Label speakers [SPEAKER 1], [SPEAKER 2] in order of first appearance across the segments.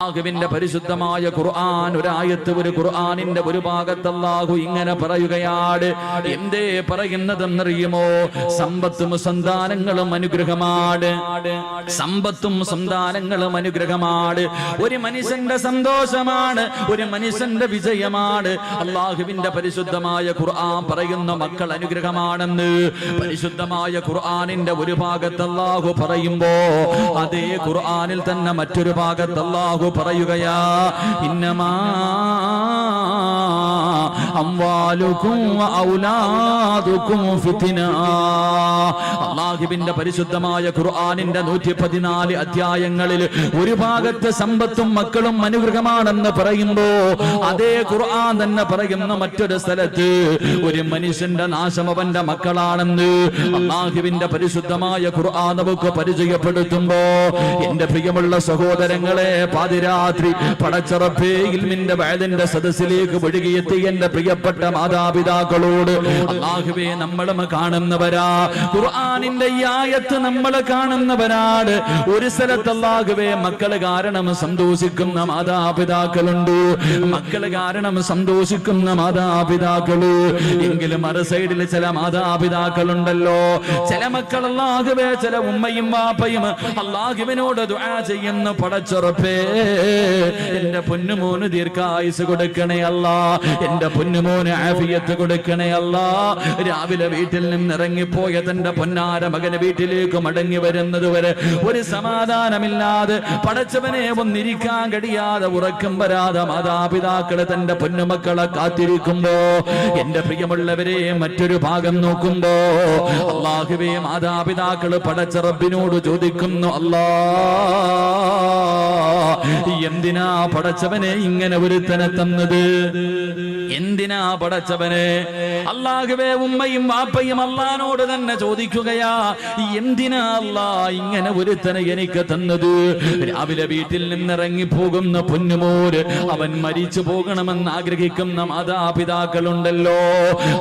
[SPEAKER 1] അല്ലാഹുവിന്റെ പരിശുദ്ധമായ ഖുർആൻ ഒരായത്ത് ഒരു ഖുർആനിന്റെ ഒരു ഭാഗത്ത് അല്ലാഹു ഇങ്ങനെ പറയുകയാണ്. എന്തേ പറയുന്നതെന്നറിയുമോ? സമ്പത്തും സന്താനങ്ങളും അനുഗ്രഹമാണ്. സമ്പത്തും സന്താനങ്ങളും അനുഗ്രഹമാണ്. ഒരു മനുഷ്യന്റെ സന്തോഷമാണ്, ഒരു മനുഷ്യന്റെ വിജയമാണ്. അല്ലാഹുവിന്റെ പരിശുദ്ധമായ ഖുർആൻ പറയുന്ന മക്കൾ അനുഗ്രഹമാണെന്ന് പരിശുദ്ധമായ ഖുർആനിന്റെ ഒരു ഭാഗത്ത് അല്ലാഹു പറയുമ്പോ അതേ ഖുർആനിൽ തന്നെ മറ്റൊരു ഭാഗത്ത് അല്ലാഹു പറയുകയാ, ഇന്നമാ അംവാലുകും വഔലാദുകും ഫിത്ന. അല്ലാഹുവിന്റെ പരിശുദ്ധമായ ഖുർആനിന്റെ 114 അധ്യായങ്ങളിൽ ഒരു ഭാഗത്ത് സമ്പത്തും മക്കളും അനുഗ്രഹമാണെന്ന് പറയുമ്പോ അതേ ഖുർആൻ തന്നെ പറയുന്ന മറ്റൊരു സ്ഥലത്ത് ഒരു മനുഷ്യന്റെ നാശം അവന്റെ മക്കളാണെന്ന് അല്ലാഹുവിന്റെ പരിശുദ്ധമായ ഖുർആൻ നമുക്ക് പരിചയപ്പെടുത്തുമ്പോ എന്റെ പ്രിയമുള്ള സഹോദരങ്ങളെ, പാതിരാത്രി പടച്ചറപ്പേ ഇൽമിന്റെ വഅദിന്റെ സദസ്സിലേക്ക് ഒഴുകിയെത്തി എന്റെ പ്രിയപ്പെട്ട മാതാപിതാക്കളോട് അല്ലാഹുവേ നമ്മളും കാണുന്നവരാ, ഖുർആനിന്റെ ഈ ആയത്ത് നമ്മൾ കാണുന്നവരാണ്. ഒരു സ്ഥലത്ത് അല്ലാഹുവേ മക്കള് കാരണം സന്തോഷിക്കുന്ന മാതാപിതാക്കളുണ്ട്, മക്കള് കാരണം സന്തോഷിക്കുന്ന മാതാപിതാക്കള്. എങ്കിലും മറു സൈഡിൽ ചില മാതാപിതാക്കളുണ്ടല്ലോ, ചില മക്കൾ അല്ലാഹുവേ, ചില ഉമ്മയും വാപ്പയും അല്ലാഹുവിനോട് ദുആ ചെയ്യുന്ന പടച്ചറപ്പേ എന്റെ പൊന്നുമോന് ദീർഘായുസ് കൊടുക്കണേ അല്ലാ, എന്റെ പൊന്നുമോന് ആഫിയത്ത് കൊടുക്കണേ അല്ലാ. രാവിലെ വീട്ടിൽ നിന്ന് ഇറങ്ങിപ്പോയ തന്റെ പൊന്നാര മകന് വീട്ടിലേക്ക് മടങ്ങി വരുന്നത് വരെ ഒരു സമാധാനമില്ലാതെ പടച്ചവനെ ഒന്നിരിക്കാൻ കഴിയാതെ ഉറക്കം വരാതെ മാതാപിതാക്കളെ തന്റെ പൊന്നുമക്കളെ കാത്തിരിക്കുമ്പോ എന്റെ പ്രിയമുള്ളവരെ മറ്റൊരു ഭാഗം നോക്കുമ്പോ അല്ലാഹുവേ മാതാപിതാക്കള് പടച്ച റബ്ബിനോട് ചോദിക്കുന്നു, അല്ലാ എന്തിനാ പടച്ചവനെ ഇങ്ങനെ ഒരുത്തനെ തന്നത്? എന്തിനാ പടച്ചവനെ? അല്ലാഹുവേ ഉമ്മയും വാപ്പയും അല്ലാഹുവോട് തന്നെ ചോദിക്കുകയാ, എന്തിനാ അല്ലാ ഇങ്ങനെ ഒരുത്തനെ എനിക്ക് തന്നത്? രാവിലെ വീട്ടിൽ നിന്നിറങ്ങി പോകുന്ന പൊന്നുമോര് അവൻ മരിച്ചു പോകണമെന്ന് ആഗ്രഹിക്കുന്ന മാതാപിതാക്കളുണ്ടല്ലോ.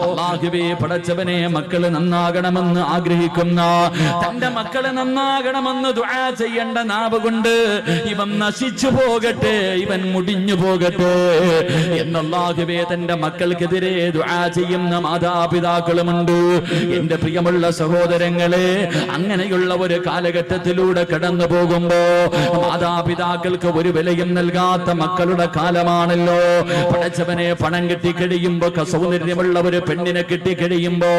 [SPEAKER 1] അല്ലാഹുവേ പടച്ചവനെ മക്കള് നന്നാകണമെന്ന് ആഗ്രഹിക്കുന്ന, തന്റെ മക്കള് നന്നാകണമെന്ന് ദുആ ചെയ്യേണ്ട നാവ് കൊണ്ട് ഇവൻ നശിച്ചു പോകട്ടെ, ഇവൻ മുടിഞ്ഞു പോകട്ടെ എന്നല്ലാഹുവേ തന്റെ മക്കൾക്കെതിരെ ദുആ ചെയ്യുന്ന മാതാപിതാക്കളുമുണ്ട്. എന്റെ പ്രിയമുള്ള സഹോദരങ്ങളെ, അങ്ങനെയുള്ള ഒരു കാലഘട്ടത്തിലൂടെ കടന്നു പോകുമ്പോ മാതാപിതാക്കൾക്ക് ഒരു വിലയും നൽകാത്ത മക്കളുടെ കാലമാണല്ലോ. പടച്ചവനെ പണം കിട്ടിക്കഴിയുമ്പോ, സൗന്ദര്യമുള്ള ഒരു പെണ്ണിനെ കിട്ടിക്കഴിയുമ്പോ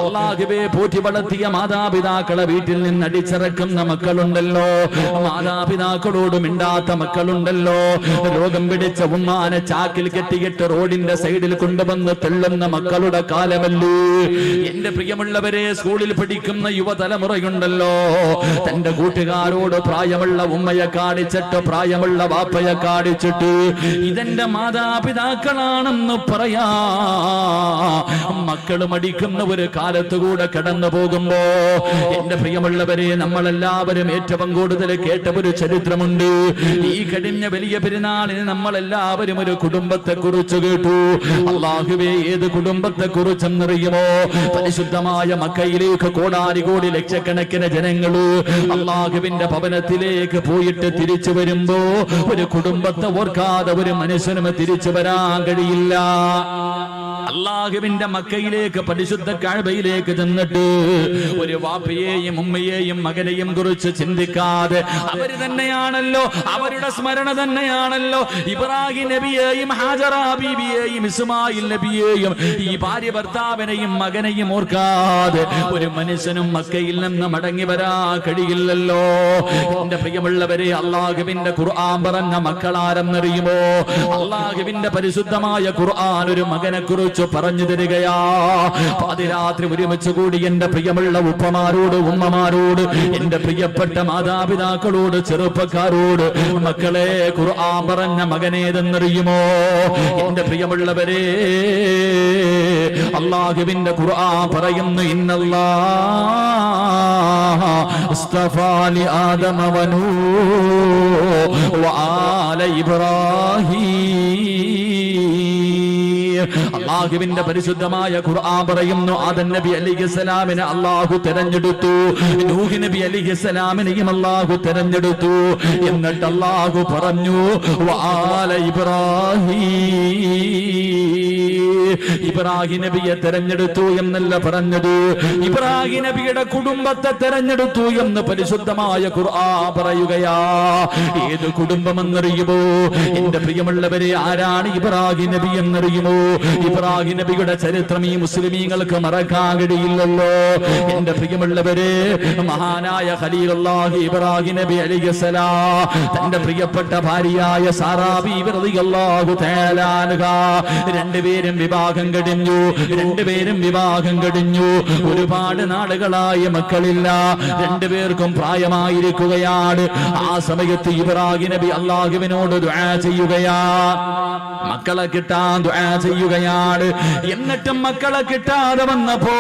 [SPEAKER 1] അല്ലാഹുവേ പോറ്റി വളർത്തിയ മാതാപിതാക്കളെ വീട്ടിൽ നിന്ന് അടിച്ചിറക്കുന്ന മക്കളുണ്ടല്ലോ, മാതാപിതാക്കളോട് മിണ്ടാത്ത മക്കളുണ്ടല്ലോ, രോഗം പിടിച്ച ഉമ്മാനെ ചാക്കിൽ കെട്ടിയിട്ട് റോഡിന്റെ സൈഡിൽ കൊണ്ടുവന്ന് തെള്ളുന്ന മക്കളുടെ കാലമല്ലേ. എന്റെ പ്രിയമുള്ളവരെ, സ്കൂളിൽ പഠിക്കുന്ന യുവതലമുറയുണ്ടല്ലോ, തന്റെ കൂട്ടുകാരോട് പ്രായമുള്ള ഉമ്മയെ കാണിച്ചിട്ട് പ്രായമുള്ള വാപ്പയെ കാണിച്ചിട്ട് ഇതെന്റെ മാതാപിതാക്കളാണെന്ന് പറയാ മക്കള് മടിക്കുന്ന ഒരു കാലത്തുകൂടെ കടന്നു പോകുമ്പോ എന്റെ പ്രിയമുള്ളവരെ, നമ്മളെല്ലാവരും ഏറ്റവും കൂടുതൽ കേട്ട ഒരു ചരിത്രമുണ്ട്. ഈ കഴിഞ്ഞ വലിയ പെരുന്നാളിന് നമ്മളെല്ലാവരും ഒരു കുടുംബത്തെ കുറിച്ച് കേട്ടു. അല്ലാഹുവേ ഏത് കുടുംബത്തെ കുറിച്ചെന്നറിയുമോ? പരിശുദ്ധമായ മക്കയിലേക്ക് കോടാനുകോടി ലക്ഷക്കണക്കിന് ജനങ്ങള് അല്ലാഹുവിന്റെ ഭവനത്തിലേക്ക് പോയിട്ട് തിരിച്ചു വരുമ്പോ ഒരു കുടുംബത്തെ ഓർക്കാതെ ഒരു മനുഷ്യനും തിരിച്ചു വരാൻ കഴിയില്ല. അല്ലാഹുവിന്റെ മക്കയിലേക്ക് പരിശുദ്ധ കഅബയിലേക്ക് ചെന്നിട്ട് ഒരു വാപ്പയെയും ഉമ്മയെയും മകനെയും കുറിച്ച് ചിന്തിക്കാതെ അവര് തന്നെയാണല്ലോ, അവരുടെ സ്മരണ തന്നെയാണല്ലോ ഇബ്രാഹിം നബിയെയും ഹാജറ ബീവിയെയും ഇസ്മായിൽ നബിയെയും ഈ ഭാര്യ ഭർത്താവിനെയും മകനെയും ഓർക്കാതെ ഒരു മനുഷ്യനും മക്കയിൽ നിന്ന് മടങ്ങി വരാൻ കഴിയില്ലല്ലോ. എന്റെ പ്രിയമുള്ളവരെ, അല്ലാഹുവിന്റെ ഖുർആൻ പറഞ്ഞ മക്കളാരെന്നറിയുമോ? അല്ലാഹുവിന്റെ പരിശുദ്ധമായ ഖുർആൻ ഒരു മകനെ കുറിച്ച് പറഞ്ഞു തരികയാ. പാതിരാത്രി ഒരുമിച്ച് കൂടി എന്റെ പ്രിയമുള്ള ഉപ്പമാരോട്, ഉമ്മമാരോട്, എന്റെ പ്രിയപ്പെട്ട മാതാപിതാക്കളോട്, ചെറുപ്പക്കാരോട്, മക്കളെ ഖുർആൻ പറഞ്ഞ മകനേതെന്നറിയുമോ? എന്റെ പ്രിയമുള്ളവരെ, അല്ലാഹുവിന്റെ ഖുർആൻ പറയുന്നു, ഇന്നല്ലാഹ ഇസ്തഫാ ലി ആദമ വനൂഹ വആല ഇബ്രാഹീം അല്ലാഹുവിന്റെ പരിശുദ്ധമായ ഖുർആൻ പറയുന്നു ആദം നബി അലൈഹിസ്സലാമിനെ അല്ലാഹു തിരഞ്ഞെടുത്തു, നൂഹ് നബി അലൈഹിസ്സലാമിനെയും അല്ലാഹു തിരഞ്ഞെടുത്തു. എന്നിട്ട് അല്ലാഹു പറഞ്ഞു വആല ഇബ്രാഹിം നബിയെ തെരഞ്ഞെടുത്തു എന്നല്ല പറഞ്ഞത്, ഇബ്രാഹിം നബിയുടെ കുടുംബത്തെ തെരഞ്ഞെടുത്തു എന്ന് പരിശുദ്ധമായ ഖുർആൻ പറയുകയാ. ഏത് കുടുംബമെന്നറിയുമോ എന്റെ പ്രിയമുള്ളവരെ? ആരാണ് ഇബ്രാഹിം നബി എന്നറിയുമോ? ഇബ്രാഹിം നബിയുടെ ചരിത്രം ഈ മുസ്ലിമീങ്ങൾക്ക് മറക്കാൻ കഴിയില്ലല്ലോ എന്റെ പ്രിയമുള്ളവരെ. മഹാനായ ഖലീലുള്ളാഹി ഇബ്രാഹിം നബി അലൈഹിസ്സലാം തന്റെ പ്രിയപ്പെട്ട ഭാര്യയായ സാറാ ബീവി റളിയല്ലാഹു തആല അൻഹാ രണ്ടുപേരും വിവാഹം കഴിഞ്ഞു. ഒരുപാട് നാളുകളായി മക്കളില്ല, രണ്ടുപേർക്കും പ്രായമായിരിക്കുകയാണ്. ആ സമയത്ത് ഇബ്രാഹിം നബി അല്ലാഹുവിനോട് ദുആ ചെയ്യുകയാ, മക്കളെ കിട്ടാൻ ദുആ ചെയ്യുകയാണ്. എന്നിട്ടും മക്കളെ കിട്ടാതെ വന്നപ്പോ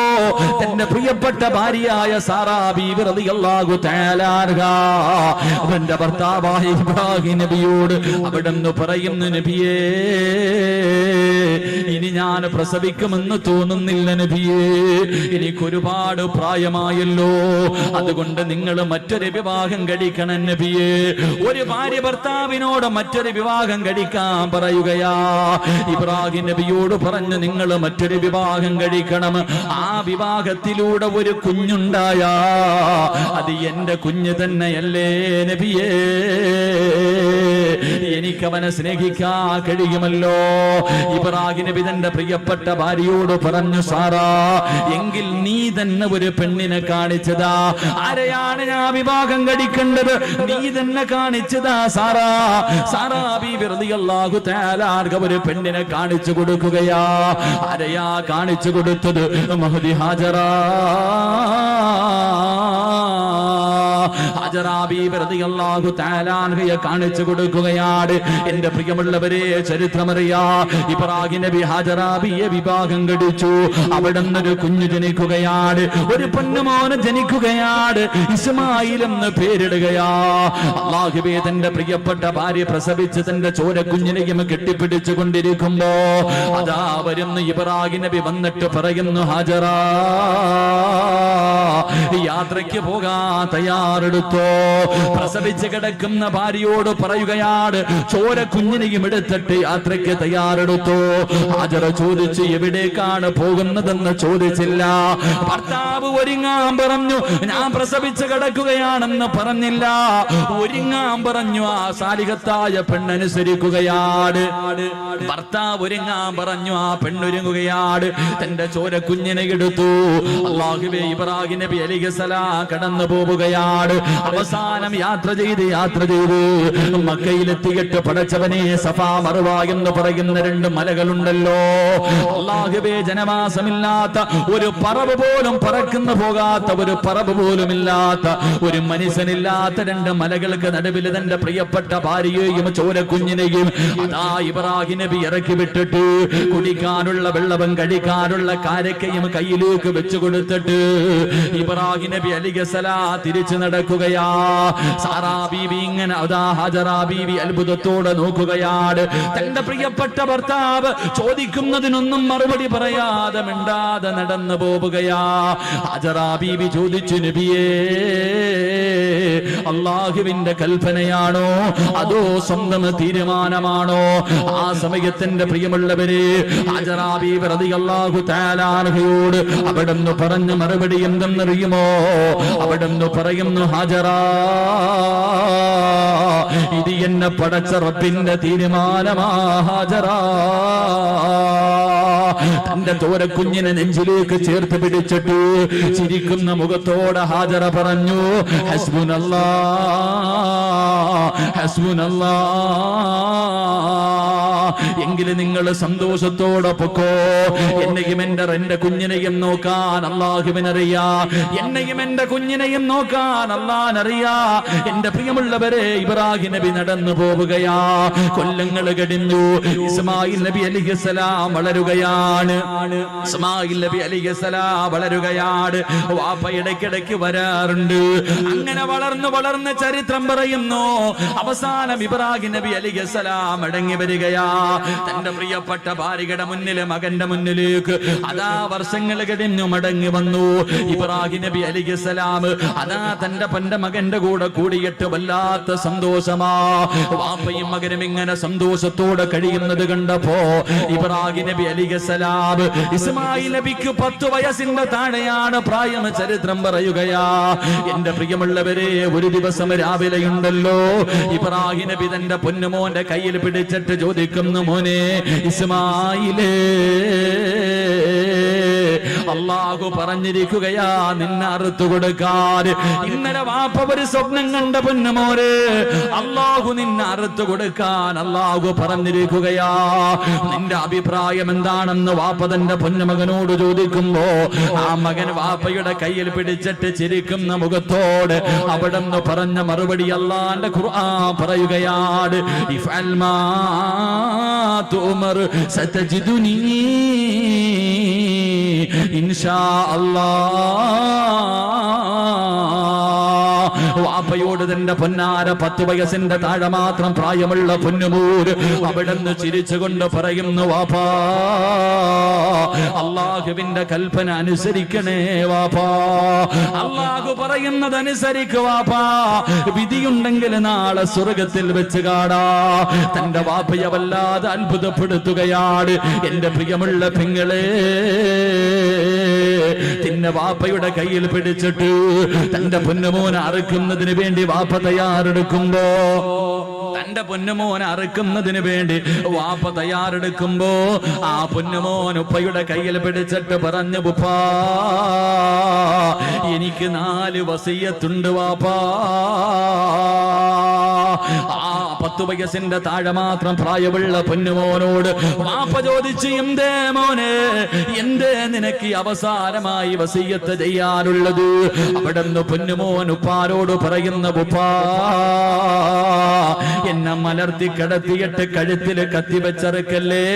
[SPEAKER 1] തന്റെ പ്രിയപ്പെട്ട ഭാര്യയായ സാറാ ബീവി റളിയല്ലാഹു തആല അൻഹാ അവന്റെ ഭർത്താവായ ഇബ്രാഹിം നബിയോട് അവിടുന്ന് പറയുന്നു, നബിയേ ഇനി ഞാൻ പ്രസവിക്കുമെന്ന് തോന്നുന്നില്ല നബിയേ, എനിക്കൊരുപാട് പ്രായമായല്ലോ, അതുകൊണ്ട് നിങ്ങൾ മറ്റൊരു വിവാഹം കഴിക്കണം നബിയേ. ഒരു ഭാര്യ ഭർത്താവിനോട് മറ്റൊരു വിവാഹം കഴിക്കാൻ പറയുകയാ. ഇബ്രാഹിം നബിയോട് പറഞ്ഞു നിങ്ങൾ മറ്റൊരു വിവാഹം കഴിക്കണം, ആ വിവാഹത്തിലൂടെ ഒരു കുഞ്ഞുണ്ടായാ അത് എന്റെ കുഞ്ഞ് തന്നെയല്ലേ നബിയേ, എനിക്കവനെ സ്നേഹിക്കാൻ കഴിയുമല്ലോ. ഇബ്രാഹിം നബി തന്റെ പ്രിയപ്പെട്ട ഭാര്യയോട് പറഞ്ഞു, സാറാ എങ്കിൽ നീ തന്നെ ഒരു പെണ്ണിനെ കാണിച്ചതാ. ആരെയാണ് ഞാൻ വിവാഹം കഴിക്കേണ്ടത്? നീ തന്നെ കാണിച്ചതാ സാറാ. സാറാ ബീവി റളിയല്ലാഹു തആല അൻഹ ഒരു പെണ്ണിനെ കാണിച്ചു കൊടുക്കുകയാ. ആരെയാ കാണിച്ചു കൊടുത്തത്? മഹദി ഹാജറാ. ഹാജറാ ബീവി റളിയല്ലാഹു തആല അൻഹയെ കാണിച്ചു കൊടുക്കുകയാണ്. എന്റെ പ്രിയമുള്ളവരെ, ചരിത്രമറിയാ, ഇബ്രാഹിം നബി ഹാജറാ ബിയെ വിവാഹം കഴിച്ചു. അവിടുന്ന് ഒരു കുഞ്ഞു ജനിക്കുകയാണ്, ഒരു പൊന്നുമോന് ജനിക്കുകയാണ്. ഇസ്മായിൽ എന്ന് പേരിടുകയാ. അല്ലാഹുവേ, തന്റെ പ്രിയപ്പെട്ട ഭാര്യ പ്രസവിച്ച് തന്റെ ചോരക്കുഞ്ഞിനെയും കെട്ടിപ്പിടിച്ചു കൊണ്ടിരിക്കുമ്പോ അതാ വരുന്നു ഇബ്രാഹിം നബി. വന്നിട്ട് പറയുന്നു, ഹാജറാ യാത്രയ്ക്ക് പോകാൻ തയ്യാറെടുത്തോ. പ്രസവിച്ച് കിടക്കുന്ന ഭാര്യയോട് പറയുകയാണ്, ചോര കുഞ്ഞിനെയും എടുത്തിട്ട് യാത്രയ്ക്ക് തയ്യാറെടുത്തോ. ഹാജറ ചോദിച്ചു, എവിടേക്കാണ് പോകുന്നതെന്ന് ചോദിച്ചില്ല. ഭർത്താവ് ഒരുങ്ങാൻ പറഞ്ഞു, ഞാൻ പ്രസവിച്ച് കിടക്കുകയാണെന്ന് പറഞ്ഞില്ല, ഒരുങ്ങാൻ പറഞ്ഞു. ആ സാലിഹത്തായ പെണ്ണനുസരിക്കുകയാണ്. ഭർത്താവ് ഒരുങ്ങാൻ പറഞ്ഞു, ആ പെണ്ണൊരുങ്ങുകയാണ്. തന്റെ ചോര കുഞ്ഞിനെ എടുത്തു. അല്ലാഹുവേ, ഇബ്രാഹിം നബി അലൈഹിസ്സലാം കടന്നു പോവുകയാണ്. അവസാനം യാത്ര ചെയ്ത് മക്കയിലെത്തിയിട്ട് പടച്ചവനെ, സഫാ മർവ എന്ന് പറയുന്ന രണ്ട് മലകളുണ്ടല്ലോ. അല്ലാഹുവേ, ജനവാസമില്ലാത്ത ഒരു പറവ് പോലും പറക്കുന്ന പോകാത്ത ഒരു പറവ് പോലും ഇല്ലാത്ത ഒരു മനുഷ്യനില്ലാത്ത രണ്ട് മലകൾക്ക് നടുവിൽ തന്റെ പ്രിയപ്പെട്ട ഭാര്യയെയും ചോരക്കുഞ്ഞിനെയും അതാ ഇബ്രാഹിം നബി ഇറക്കി വിട്ടിട്ട് കുടിക്കാനുള്ള വെള്ളവും കഴിക്കാനുള്ള കാരക്കയും കയ്യിലേക്ക് വെച്ചു കൊടുത്തിട്ട് ഇബ്രാഹിം നബി അലൈഹിസ്സലാം തിരിച്ചു നടക്കുകയാ. സാറാ ബീവി ഇങ്ങനെ അതാ ഹാജറാ ബീവി അത്ഭുതത്തോടെ നോക്കുകയാണ്. തന്റെ പ്രിയപ്പെട്ട ഭർത്താവ് ചോദിക്കുന്നതിനൊന്നും മറുപടി പറയാതെ മിണ്ടാതെ നടന്നു പോവുകയാ. ഹാജറാ ബീവി ചോദിച്ചു, നബിയേ അല്ലാഹുവിന്റെ കൽപ്പനയാണോ അതോ സ്വന്തം തീരുമാനമാണോ? ആ സമയത്തിന്റെ പ്രിയമുള്ളവരെ, ഹാജറാ ബീവി റളിയല്ലാഹു തആല അൻഹയോട് അവിടുന്ന് പറഞ്ഞ മറുപടി എന്തെന്നറിയുമോ? അവിടുന്ന് പറയുന്നു, ഹാജറാ ഇത് എന്നെ പടച്ച റബ്ബിന്റെ തീരുമാനമാ ഹാജറാ. തന്റെ തോരക്കുഞ്ഞിനെ നെഞ്ചിലേക്ക് ചേർത്ത് പിടിച്ചിട്ട് ചിരിക്കുന്ന മുഖത്തോടെ ഹാജറ പറഞ്ഞു, ഹസ്ബുനല്ലാ ഹസ്ബുനല്ലാ, എങ്കിലും നിങ്ങൾ സന്തോഷത്തോടെ പൊക്കോ. എന്നെയും എന്റെ കുഞ്ഞിനെയും നോക്കാൻ അല്ലാഹുവിനറിയാ, എന്നെയും എന്റെ കുഞ്ഞിനെയും നോക്കാൻ അല്ലാഹുവിനറിയാ. എന്റെ പ്രിയമുള്ളവരെ, ഇബ്രാഹിം നബി നടന്നു പോവുകയാ. കൊല്ലങ്ങൾ കഴിഞ്ഞു. ഇസ്മായിൽ നബി അലൈഹിസ്സലാം വളരുകയാണ്. ഇസ്മായിൽ നബി അലൈഹിസ്സലാം വളരുകയാണ്. വാപ്പ ഇടയ്ക്കിടയ്ക്ക് വരാറുണ്ട്. അങ്ങനെ വളർന്ന് ചരിത്രം പറയുന്നു. അവസാനം ഇബ്രാഹിം നബി അലൈഹിസ്സലാം മടങ്ങി വരികയാ. തന്റെ പ്രിയപ്പെട്ട ഭാര്യയുടെ മുന്നില് മകന്റെ മുന്നിലേക്ക് അതാ വർഷങ്ങൾ കഴിഞ്ഞു മടങ്ങി വന്നു. ഇബ്രാഹിം നബി അലൈഹിസ്സലാം അതാ തന്റെ മകന്റെ കൂടെ കൂടിയിട്ട് വല്ലാത്ത സന്തോഷമാ. വാപ്പയും മകനും ഇങ്ങനെ സന്തോഷത്തോടെ കഴിയുന്നത് കണ്ടപ്പോ ഇബ്രാഹിം നബി അലൈഹിസ്സലാം ഇസ്മായിൽ നബിക്ക് 10 വയസ്സിന്റെ താഴെയാണ് പ്രായം. ചരിത്രം പറയുകയാ. എന്റെ പ്രിയമുള്ളവരെ, ഒരു ദിവസം രാവിലെയുണ്ടല്ലോ ഇബ്രാഹിം നബി തന്റെ പൊന്നുമോന്റെ കയ്യിൽ പിടിച്ചിട്ട് ചോദിക്കുന്നു, മോനെ ഇസ്മായിലേ, അല്ലാഹു പറഞ്ഞിരിക്കുകയാ നിന്നെ അറുത്തു കൊടുക്കാൻ. ഇന്നലെ വാപ്പ ഒരു സ്വപ്നം കണ്ട പൊന്നുമോനെ, അല്ലാഹു നിന്നെ അറുത്തു കൊടുക്കാൻ അല്ലാഹു പറഞ്ഞിരിക്കുകയാ. നിന്റെ അഭിപ്രായം എന്താണെന്ന് വാപ്പ തന്റെ പൊന്നുമകനോട് ചോദിക്കുമ്പോ ആ മകൻ വാപ്പയുടെ കയ്യിൽ പിടിച്ചിട്ട് ചിരിക്കുന്ന മുഖത്തോട് അവിടെന്ന് പറഞ്ഞ മറുപടി അല്ലാഹുവിന്റെ ഖുർആൻ പറയുകയാണ്, ഇഫ്അൽ മാ തുമർ സതജിദുനി ഇൻഷാ അല്ലാഹ്. വാപ്പയോട് തന്റെ പൊന്നാര 10 വയസ്സിന്റെ താഴെ മാത്രം പ്രായമുള്ള പൊന്നുമൂര് അവിടെന്ന് ചിരിച്ചുകൊണ്ട് പറയുന്നു, വാപ്പാ അള്ളാഹുവിന്റെ കൽപ്പന അനുസരിക്കണേ വാപ്പാ, അള്ളാഹു പറയുന്നത് അനുസരിക്കുക വാപ്പാ, വിധിയുണ്ടെങ്കിൽ നാളെ സ്വർഗത്തിൽ വെച്ച് കാണാ. തന്റെ വാപ്പയെ വല്ലാതെ അത്ഭുതപ്പെടുത്തുകയാണ്. എന്റെ പ്രിയമുള്ള പെങ്ങളെ, തിന്ന വാപ്പയുടെ കയ്യിൽ പിടിച്ചിട്ട് തന്റെ പൊന്നുമോനെ അറുക്കുന്നതിന് വേണ്ടി വാപ്പ തയ്യാറെടുക്കുമ്പോ, തന്റെ പൊന്നുമോനെ അറുക്കുന്നതിന് വേണ്ടി വാപ്പ തയ്യാറെടുക്കുമ്പോ ആ പൊന്നുമോൻ ഉപ്പയുടെ കയ്യിൽ പിടിച്ചിട്ട് പറഞ്ഞു, ഉപ്പാ എനിക്ക് 4 വസിയ്യത്തുണ്ട് വാപ്പാ. ആ 10 വയസ്സിന്റെ താഴെ മാത്രം പ്രായമുള്ള പൊന്നുമോനോട് വാപ്പ ചോദിച്ചു, എന്തേ മോനെ, എന്തേ നിനക്ക് അവസാനമായി വസിയ്യത്ത് ചെയ്യാനുള്ളത്? അവിടെന്ന് പൊന്നുമോൻ ഉപ്പാരോട് പറയുന്ന, ഉപ്പാ എന്നെ മലർത്തി കിടത്തിയിട്ട് കഴുത്തില് കത്തിവെച്ചറുക്കല്ലേ,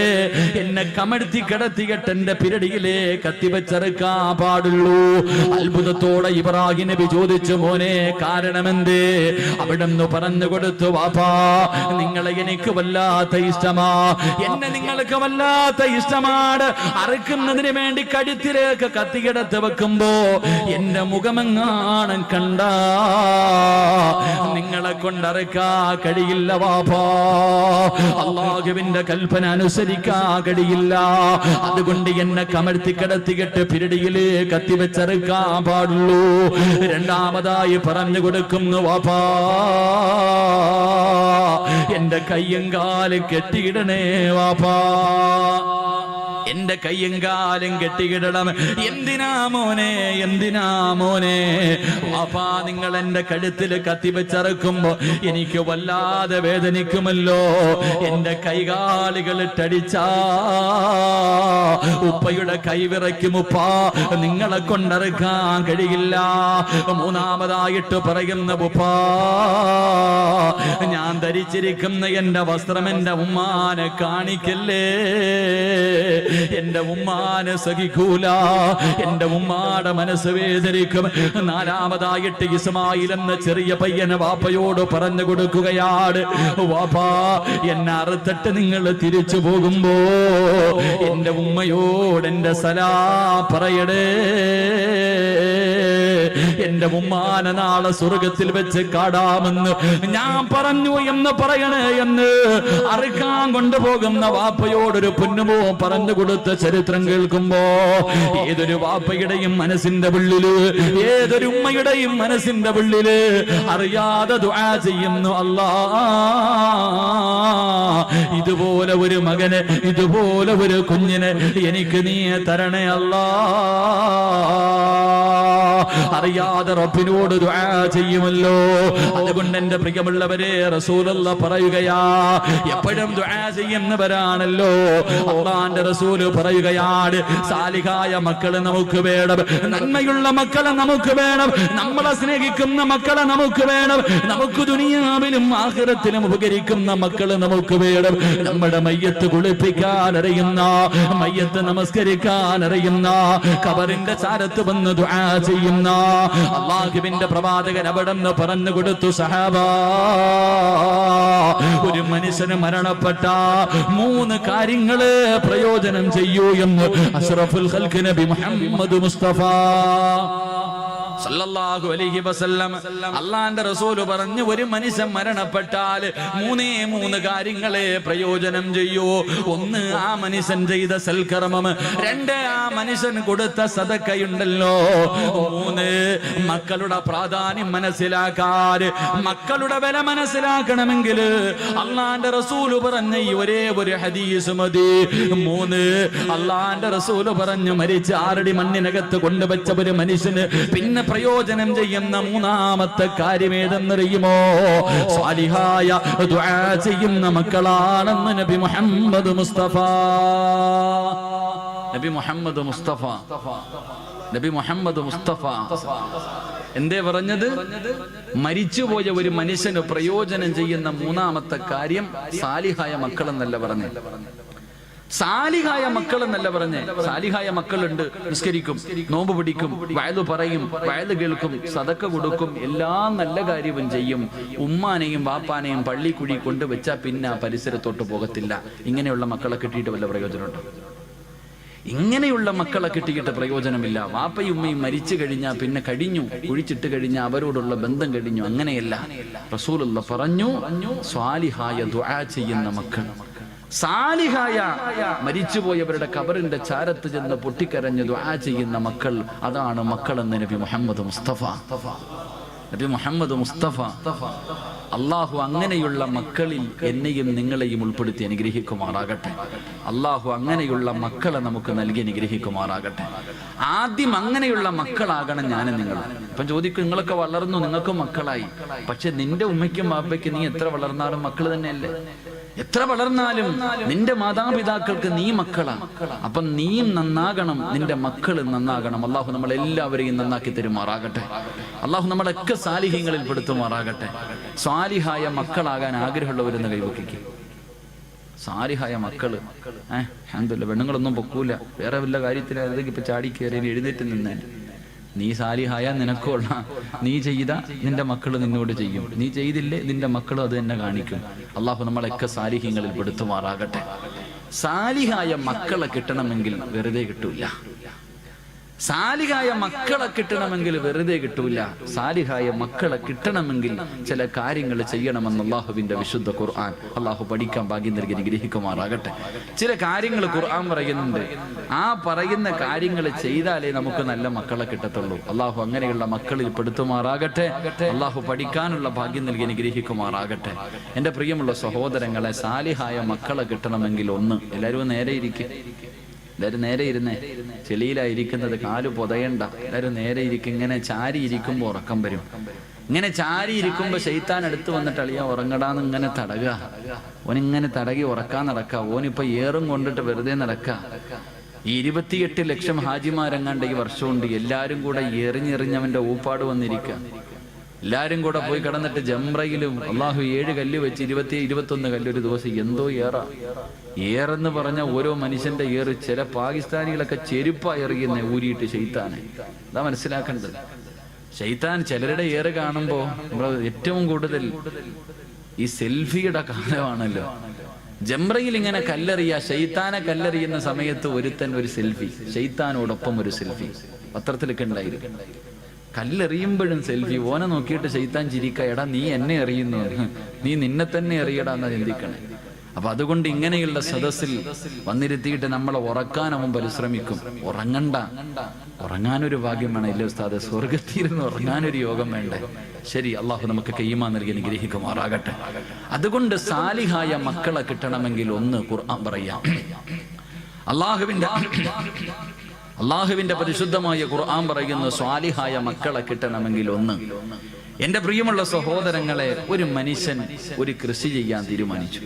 [SPEAKER 1] എന്നെ കമഴ്ത്തി കിടത്തിയിട്ട് എന്റെ പിരടിയിലെ കത്തിവെച്ചറുക്കാൻ പാടുള്ളൂ. അത്ഭുതത്തോടെ ഇബ്രാഹിം നബി ചോദിച്ചു, മോനെ കാരണമെന്തേ? അവിടെന്ന് പറഞ്ഞു കൊടുത്തു, വാപ്പാ നിങ്ങളെ എനിക്ക് വല്ലാത്ത ഇഷ്ടമാ, എന്നെ നിങ്ങൾക്ക് വല്ലാത്ത ഇഷ്ടമാണ്. അറുക്കുന്നതിന് വേണ്ടി കഴുത്തിലേക്ക് കത്തികിടത്ത് വെക്കുമ്പോ എന്റെ മുഖമെങ്ങാണം കണ്ട നിങ്ങളെ കൊണ്ടറുക്കാ കഴിയില്ല വാപ്പാ, അല്ലാഹുവിന്റെ കൽപ്പന അനുസരിക്കാ കഴിയില്ല. അതുകൊണ്ട് എന്നെ കമഴ്ത്തി കിടത്തിയിട്ട് പിരടിയില് കത്തിവെച്ചറുക്കാൻ പാടുള്ളൂ. രണ്ടാമതായി പറഞ്ഞു കൊടുക്കുന്നു, വാപ്പാ എന്റെ കയ്യും കാലും കെട്ടിയിടണേ വാപ്പാ, എന്റെ കയ്യും കാലും കെട്ടിയിടണം. എന്തിനാ മോനെ, എന്തിനാ മോനെ? വാപ്പാ നിങ്ങൾ എന്റെ കഴുത്തില് കത്തിവെച്ചറക്കുമ്പോ എനിക്ക് വല്ലാതെ വേദനിക്കുമല്ലോ. എന്റെ കൈകാലുകൾ ഇട്ടടിച്ചാ ഉപ്പയുടെ കൈവിറയ്ക്കും ഉപ്പാ, നിങ്ങളെ കൊണ്ടറുക്കാൻ കഴിയില്ല. മൂന്നാമതായിട്ട് പറയുന്ന, ഉപ്പാ ഞാൻ ധരിച്ചിരിക്കുന്ന എന്റെ വസ്ത്രം എന്റെ ഉമ്മാനെ കാണിക്കല്ലേ, എന്റെ ഉമ്മാനെ സഹിക്കൂല, എന്റെ ഉമ്മാടെ മനസ്സ് വേദനിക്കും. നാലാമതായിട്ട് ഇസ്മായിൽ എന്ന ചെറിയ പയ്യന് വാപ്പയോട് പറഞ്ഞു കൊടുക്കുകയാണ്, വാപ്പാ എന്നെ അറുത്തിട്ട് നിങ്ങൾ തിരിച്ചു പോകുമ്പോ എന്റെ ഉമ്മയോട് എന്റെ സലാം പറയടേ, എന്റെ ഉമ്മാനെ നാളെ സ്വർഗത്തിൽ വെച്ച് കാടാമെന്ന് ഞാൻ പറഞ്ഞു എന്ന് പറയണേ എന്ന് അറുക്കാൻ കൊണ്ടുപോകുന്ന വാപ്പയോടൊരു പൊന്നുമോ പറഞ്ഞു കൊടുത്ത ചരിത്രം കേൾക്കുമ്പോ ഏതൊരു വാപ്പയുടെയും മനസ്സിന്റെ ഉള്ളില്, ഏതൊരു ഉമ്മയുടെയും മനസ്സിന്റെ ഉള്ളില് അറിയാതെ ദുആ ചെയ്യുന്നു, അല്ലാ ഇതുപോലെ ഒരു മകന്, ഇതുപോലെ ഒരു കുഞ്ഞിന് എനിക്ക് നീ തരണേ അല്ലാ. അറിയാതെ റബ്ബിനോട് ദുആ ചെയ്യുമല്ലോ. അതുകൊണ്ട് എന്റെ പ്രിയമുള്ളവരെ റസൂലുള്ളാഹി പറയുകയാ, എപ്പോഴും ദുആ ചെയ്യുന്നവരാണല്ലോ. അല്ലാഹുവിന്റെ റസൂൽ പറയുകയാണ്, സാലിഹായ മക്കളെ നമുക്ക് വേണം, നന്മയുള്ള മക്കളെ നമുക്ക് വേണം, നമ്മളെ സ്നേഹിക്കുന്ന മക്കളെ നമുക്ക് വേണം, നമുക്ക് ദുനിയാവിലും ആഖിറത്തിലും ഉപകരിക്കുന്ന മക്കളെ നമുക്ക് വേണം. നമ്മുടെ മയ്യത്ത് കുളിപ്പിക്കാൻ അറിയുന്ന, മയ്യത്ത് നമസ്കരിക്കാൻ അറിയുന്ന, ഖബറിന്റെ ചാരത്ത് വന്ന് ദുആ ചെയ്യുന്ന ചെയ്യുന്ന അല്ലാഹുവിന്റെ പ്രവാചകൻ അവിടെന്ന് പറഞ്ഞു കൊടുത്തു, സഹാബ, ഒരു മനുഷ്യന് മരണപ്പെട്ട 3 കാര്യങ്ങള് പ്രയോജനം ചെയ്യൂ എന്ന് അഷ്റഫുൽ ഖൽഖ് നബി മുഹമ്മദ് മുസ്തഫ സല്ലല്ലാഹു അലൈഹി വസല്ലം അല്ലാഹുവിന്റെ റസൂൽ പറഞ്ഞു, ഒരു മനുഷ്യൻ മരണപ്പെട്ടാൽ 3 കാര്യങ്ങളെ പ്രയോജനം ചെയ്യൂ. 1, ആ മനുഷ്യൻ ചെയ്ത സൽക്കർമ്മം. 2, ആ മനുഷ്യൻ കൊടുത്ത സദഖയുണ്ടല്ലോ. 3, മക്കളുടെ പ്രാധാന്യം മനസ്സിലാക്കാൻ, മക്കളുടെ വില മനസ്സിലാക്കണമെങ്കിൽ അല്ലാഹുവിന്റെ റസൂൽ പറഞ്ഞ ഈ ഒരേ ഒരു ഹദീസ് മതി. 3, അല്ലാഹുവിന്റെ റസൂൽ പറഞ്ഞു, മരിച്ച 6 അടി മണ്ണിനകത്ത് കൊണ്ടുവച്ച ഒരു മനുഷ്യന് പിന്നെ പ്രയോജനം ചെയ്യുന്ന 3ാമത്തെ കാര്യം ഏതെന്നറിയുമോ? സ്വാലിഹായ ദുആ ചെയ്യുന്ന മക്കളാണെന്ന് നബി മുഹമ്മദ് മുസ്തഫ. നബി മുഹമ്മദ് മുസ്തഫ നബി മുഹമ്മദ് മുസ്തഫ എന്തേ പറഞ്ഞത്? മരിച്ചുപോയ ഒരു മനുഷ്യന് പ്രയോജനം ചെയ്യുന്ന 3ാമത്തെ കാര്യം സാലിഹായ മക്കൾ എന്നല്ല പറഞ്ഞേ, സാലിഹായ മക്കൾ എന്നല്ല പറഞ്ഞേ. സാലിഹായ മക്കളുണ്ട്, നിസ്കരിക്കും, നോമ്പ് പിടിക്കും, വയലു പറയും, വയലു കേൾക്കും, സദക്ക കൊടുക്കും, എല്ലാ നല്ല കാര്യവും ചെയ്യും. ഉമ്മാനെയും വാപ്പാനെയും പള്ളിക്കുഴി കൊണ്ടുവച്ചാൽ പിന്നെ ആ പരിസരത്തോട്ട് പോകത്തില്ല. ഇങ്ങനെയുള്ള മക്കളെ കിട്ടിയിട്ട് വല്ല പ്രയോജനമുണ്ടോ? ഇങ്ങനെയുള്ള മക്കളെ കിട്ടിയിട്ട് പ്രയോജനമില്ല. വാപ്പയും ഉമ്മയും മരിച്ചു കഴിഞ്ഞാൽ പിന്നെ കഴിഞ്ഞു, കുഴിച്ചിട്ട് കഴിഞ്ഞാൽ അവരോടുള്ള ബന്ധം കഴിഞ്ഞു. അങ്ങനെയല്ല. റസൂലുള്ള പറഞ്ഞു, സ്വാലിഹായ ദുആ ചെയ്യുന്ന മക്കൾ, സാലിഹായ മരിച്ചുപോയവരുടെ ഖബറിന്റെ ചാരത്ത് ചെന്ന് പൊട്ടിക്കരഞ്ഞ് ദുആ ചെയ്യുന്ന മക്കൾ, അതാണ് മക്കളെന്ന് നബി മുഹമ്മദ് മുസ്തഫ. നബി മുഹമ്മദ് മുസ്തഫ. അള്ളാഹു അങ്ങനെയുള്ള മക്കളിൽ എന്നെയും നിങ്ങളെയും ഉൾപ്പെടുത്തി അനുഗ്രഹിക്കുമാറാകട്ടെ. അള്ളാഹു അങ്ങനെയുള്ള മക്കളെ നമുക്ക് നൽകി അനുഗ്രഹിക്കുമാറാകട്ടെ. ആദ്യം അങ്ങനെയുള്ള മക്കളാകണം ഞാനും നിങ്ങൾ. ഇപ്പം ചോദിക്കും, നിങ്ങളൊക്കെ വളർന്നു, നിങ്ങൾക്ക് മക്കളായി, പക്ഷെ നിന്റെ ഉമ്മയ്ക്കും വാപ്പയ്ക്കും നീ എത്ര വളർന്നാലും മക്കൾ തന്നെയല്ലേ? എത്ര വളർന്നാലും നിന്റെ മാതാപിതാക്കൾക്ക് നീ മക്കളാ. അപ്പൊ നീയും നന്നാകണം, നിന്റെ മക്കൾ നന്നാകണം. അള്ളാഹു നമ്മളെല്ലാവരെയും നന്നാക്കി തരുമാറാകട്ടെ. അള്ളാഹു നമ്മളൊക്കെ സാലിഹ്യങ്ങളിൽ പെടുത്തുമാറാകട്ടെ. സാലിഹായ മക്കളാകാൻ ആഗ്രഹമുള്ളവരെന്ന് കൈവക്കിക്കും. സാലിഹായ മക്കള് അൽഹംദുലില്ലാഹ്, പെണ്ണുങ്ങളൊന്നും പൊക്കൂല, വേറെ വല്ല കാര്യത്തിലും ഇപ്പൊ ചാടി കയറി എഴുന്നേറ്റ് നിന്നേ. നീ സാലിഹായ നിനക്കുള്ള, നീ ചെയ്ത നിന്റെ മക്കൾ നിന്നോട് ചെയ്യും, നീ ചെയ്തില്ലേ നിന്റെ മക്കളും അത് തന്നെ കാണിക്കും. അള്ളാഹു നമ്മളൊക്കെ സാലിഹ്യങ്ങളിൽ പെടുത്തുമാറാകട്ടെ. സാലിഹായ മക്കളെ കിട്ടണമെങ്കിൽ വെറുതെ കിട്ടൂല. സാലിഹായ മക്കളെ കിട്ടണമെങ്കിൽ വെറുതെ കിട്ടൂല. സാലിഹായ മക്കളെ കിട്ടണമെങ്കിൽ ചില കാര്യങ്ങൾ ചെയ്യണമെന്ന് അള്ളാഹുവിന്റെ വിശുദ്ധ ഖുർആൻ. അള്ളാഹു പഠിക്കാൻ ഭാഗ്യം നൽകി അനുഗ്രഹിക്കുമാറാകട്ടെ. ചില കാര്യങ്ങൾ ഖുർആൻ പറയുന്നുണ്ട്, ആ പറയുന്ന കാര്യങ്ങൾ ചെയ്താലേ നമുക്ക് നല്ല മക്കളെ കിട്ടത്തുള്ളൂ. അള്ളാഹു അങ്ങനെയുള്ള മക്കളിൽ പെടുത്തുമാറാകട്ടെ. അള്ളാഹു പഠിക്കാനുള്ള ഭാഗ്യം നൽകി അനുഗ്രഹിക്കുമാറാകട്ടെ. എന്റെ പ്രിയമുള്ള സഹോദരങ്ങളെ, സാലിഹായ മക്കളെ കിട്ടണമെങ്കിൽ ഒന്ന്, എല്ലാവരും നേരെ ഇരിക്കും. എല്ലാവരും നേരെ ഇരുന്നേ. ചെളിയിലായിരിക്കുന്നത്, കാല് പൊതയണ്ട. എല്ലാവരും നേരെ ഇരിക്കും. ഇങ്ങനെ ചാരി ഇരിക്കുമ്പോൾ ഉറക്കം വരും. ഇങ്ങനെ ചാരി ഇരിക്കുമ്പോ ശൈത്താൻ അടുത്ത് വന്നിട്ട് അളിയാ ഉറങ്ങടാന്ന് ഇങ്ങനെ തടകുക. ഓനിങ്ങനെ തടകി ഉറക്കാൻ നടക്കുക. ഓനിപ്പോ ഏറും കൊണ്ടിട്ട് വെറുതെ നടക്കുക. ഈ 28 ലക്ഷം ഹാജിമാരെങ്ങാണ്ട് ഈ വർഷമുണ്ട്. എല്ലാരും കൂടെ എറിഞ്ഞെറിഞ്ഞവന്റെ ഊപ്പാട് വന്നിരിക്കുക. എല്ലാരും കൂടെ പോയി കിടന്നിട്ട് ജംറയിലും അള്ളാഹു 7 കല്ല് വെച്ച് 21 കല്ല് ഒരു ദിവസം. എന്തോ ഏറെന്ന് പറഞ്ഞ ഓരോ മനുഷ്യന്റെ ഏറ്. ചില പാകിസ്ഥാനികളൊക്കെ ചെരുപ്പാ എറിയുന്ന ഊരിയിട്ട് ശൈത്താനെ. അതാ മനസ്സിലാക്കേണ്ടത്. ശൈത്താൻ ചിലരുടെ ഏറ് കാണുമ്പോ നമ്മൾ ഏറ്റവും കൂടുതൽ ഈ സെൽഫിയുടെ കാലമാണല്ലോ. ജംറയിൽ ഇങ്ങനെ കല്ലെറിയ, ശൈത്താനെ കല്ലെറിയുന്ന സമയത്ത് ഒരുത്തൻ ഒരു സെൽഫി, ശൈത്താനോടൊപ്പം ഒരു സെൽഫി പത്രത്തിലൊക്കെ ഉണ്ടായിരുന്നു. കല്ലെറിയുമ്പോഴും സെൽഫി. ഓനെ നോക്കിയിട്ട് ശൈത്താൻ ചിരിക്ക, എടാ നീ എന്നെ എറിയുന്നു, നീ നിന്നെ തന്നെ എറിയടാ എന്നാ ചിന്തിക്കണേ. അപ്പൊ അതുകൊണ്ട് ഇങ്ങനെയുള്ള സദസ്സിൽ വന്നിരുത്തിയിട്ട് നമ്മളെ ഉറക്കാൻ അവൻ പരിശ്രമിക്കും. ഉറങ്ങണ്ട, ഉറങ്ങാനൊരു ഭാഗ്യം വേണം. ഇല്ല ഉസ്താദ്, സ്വർഗത്തിരുന്ന് ഉറങ്ങാനൊരു യോഗം വേണ്ടേ? ശരി, അള്ളാഹു നമുക്ക് ഈമാൻ നൽകി അനുഗ്രഹിക്കുമാറാകട്ടെ. അതുകൊണ്ട് സാലിഹായ മക്കളെ കിട്ടണമെങ്കിൽ ഒന്ന് ഖുർആൻ പറയാം. അള്ളാഹുവിന്റെ പരിശുദ്ധമായ ഖുർആൻ പറയുന്നു, സ്വാലിഹായ മക്കളെ കിട്ടണമെങ്കിൽ ഒന്ന്. എന്റെ പ്രിയമുള്ള സഹോദരങ്ങളെ, ഒരു മനുഷ്യൻ ഒരു കൃഷി ചെയ്യാൻ തീരുമാനിച്ചു.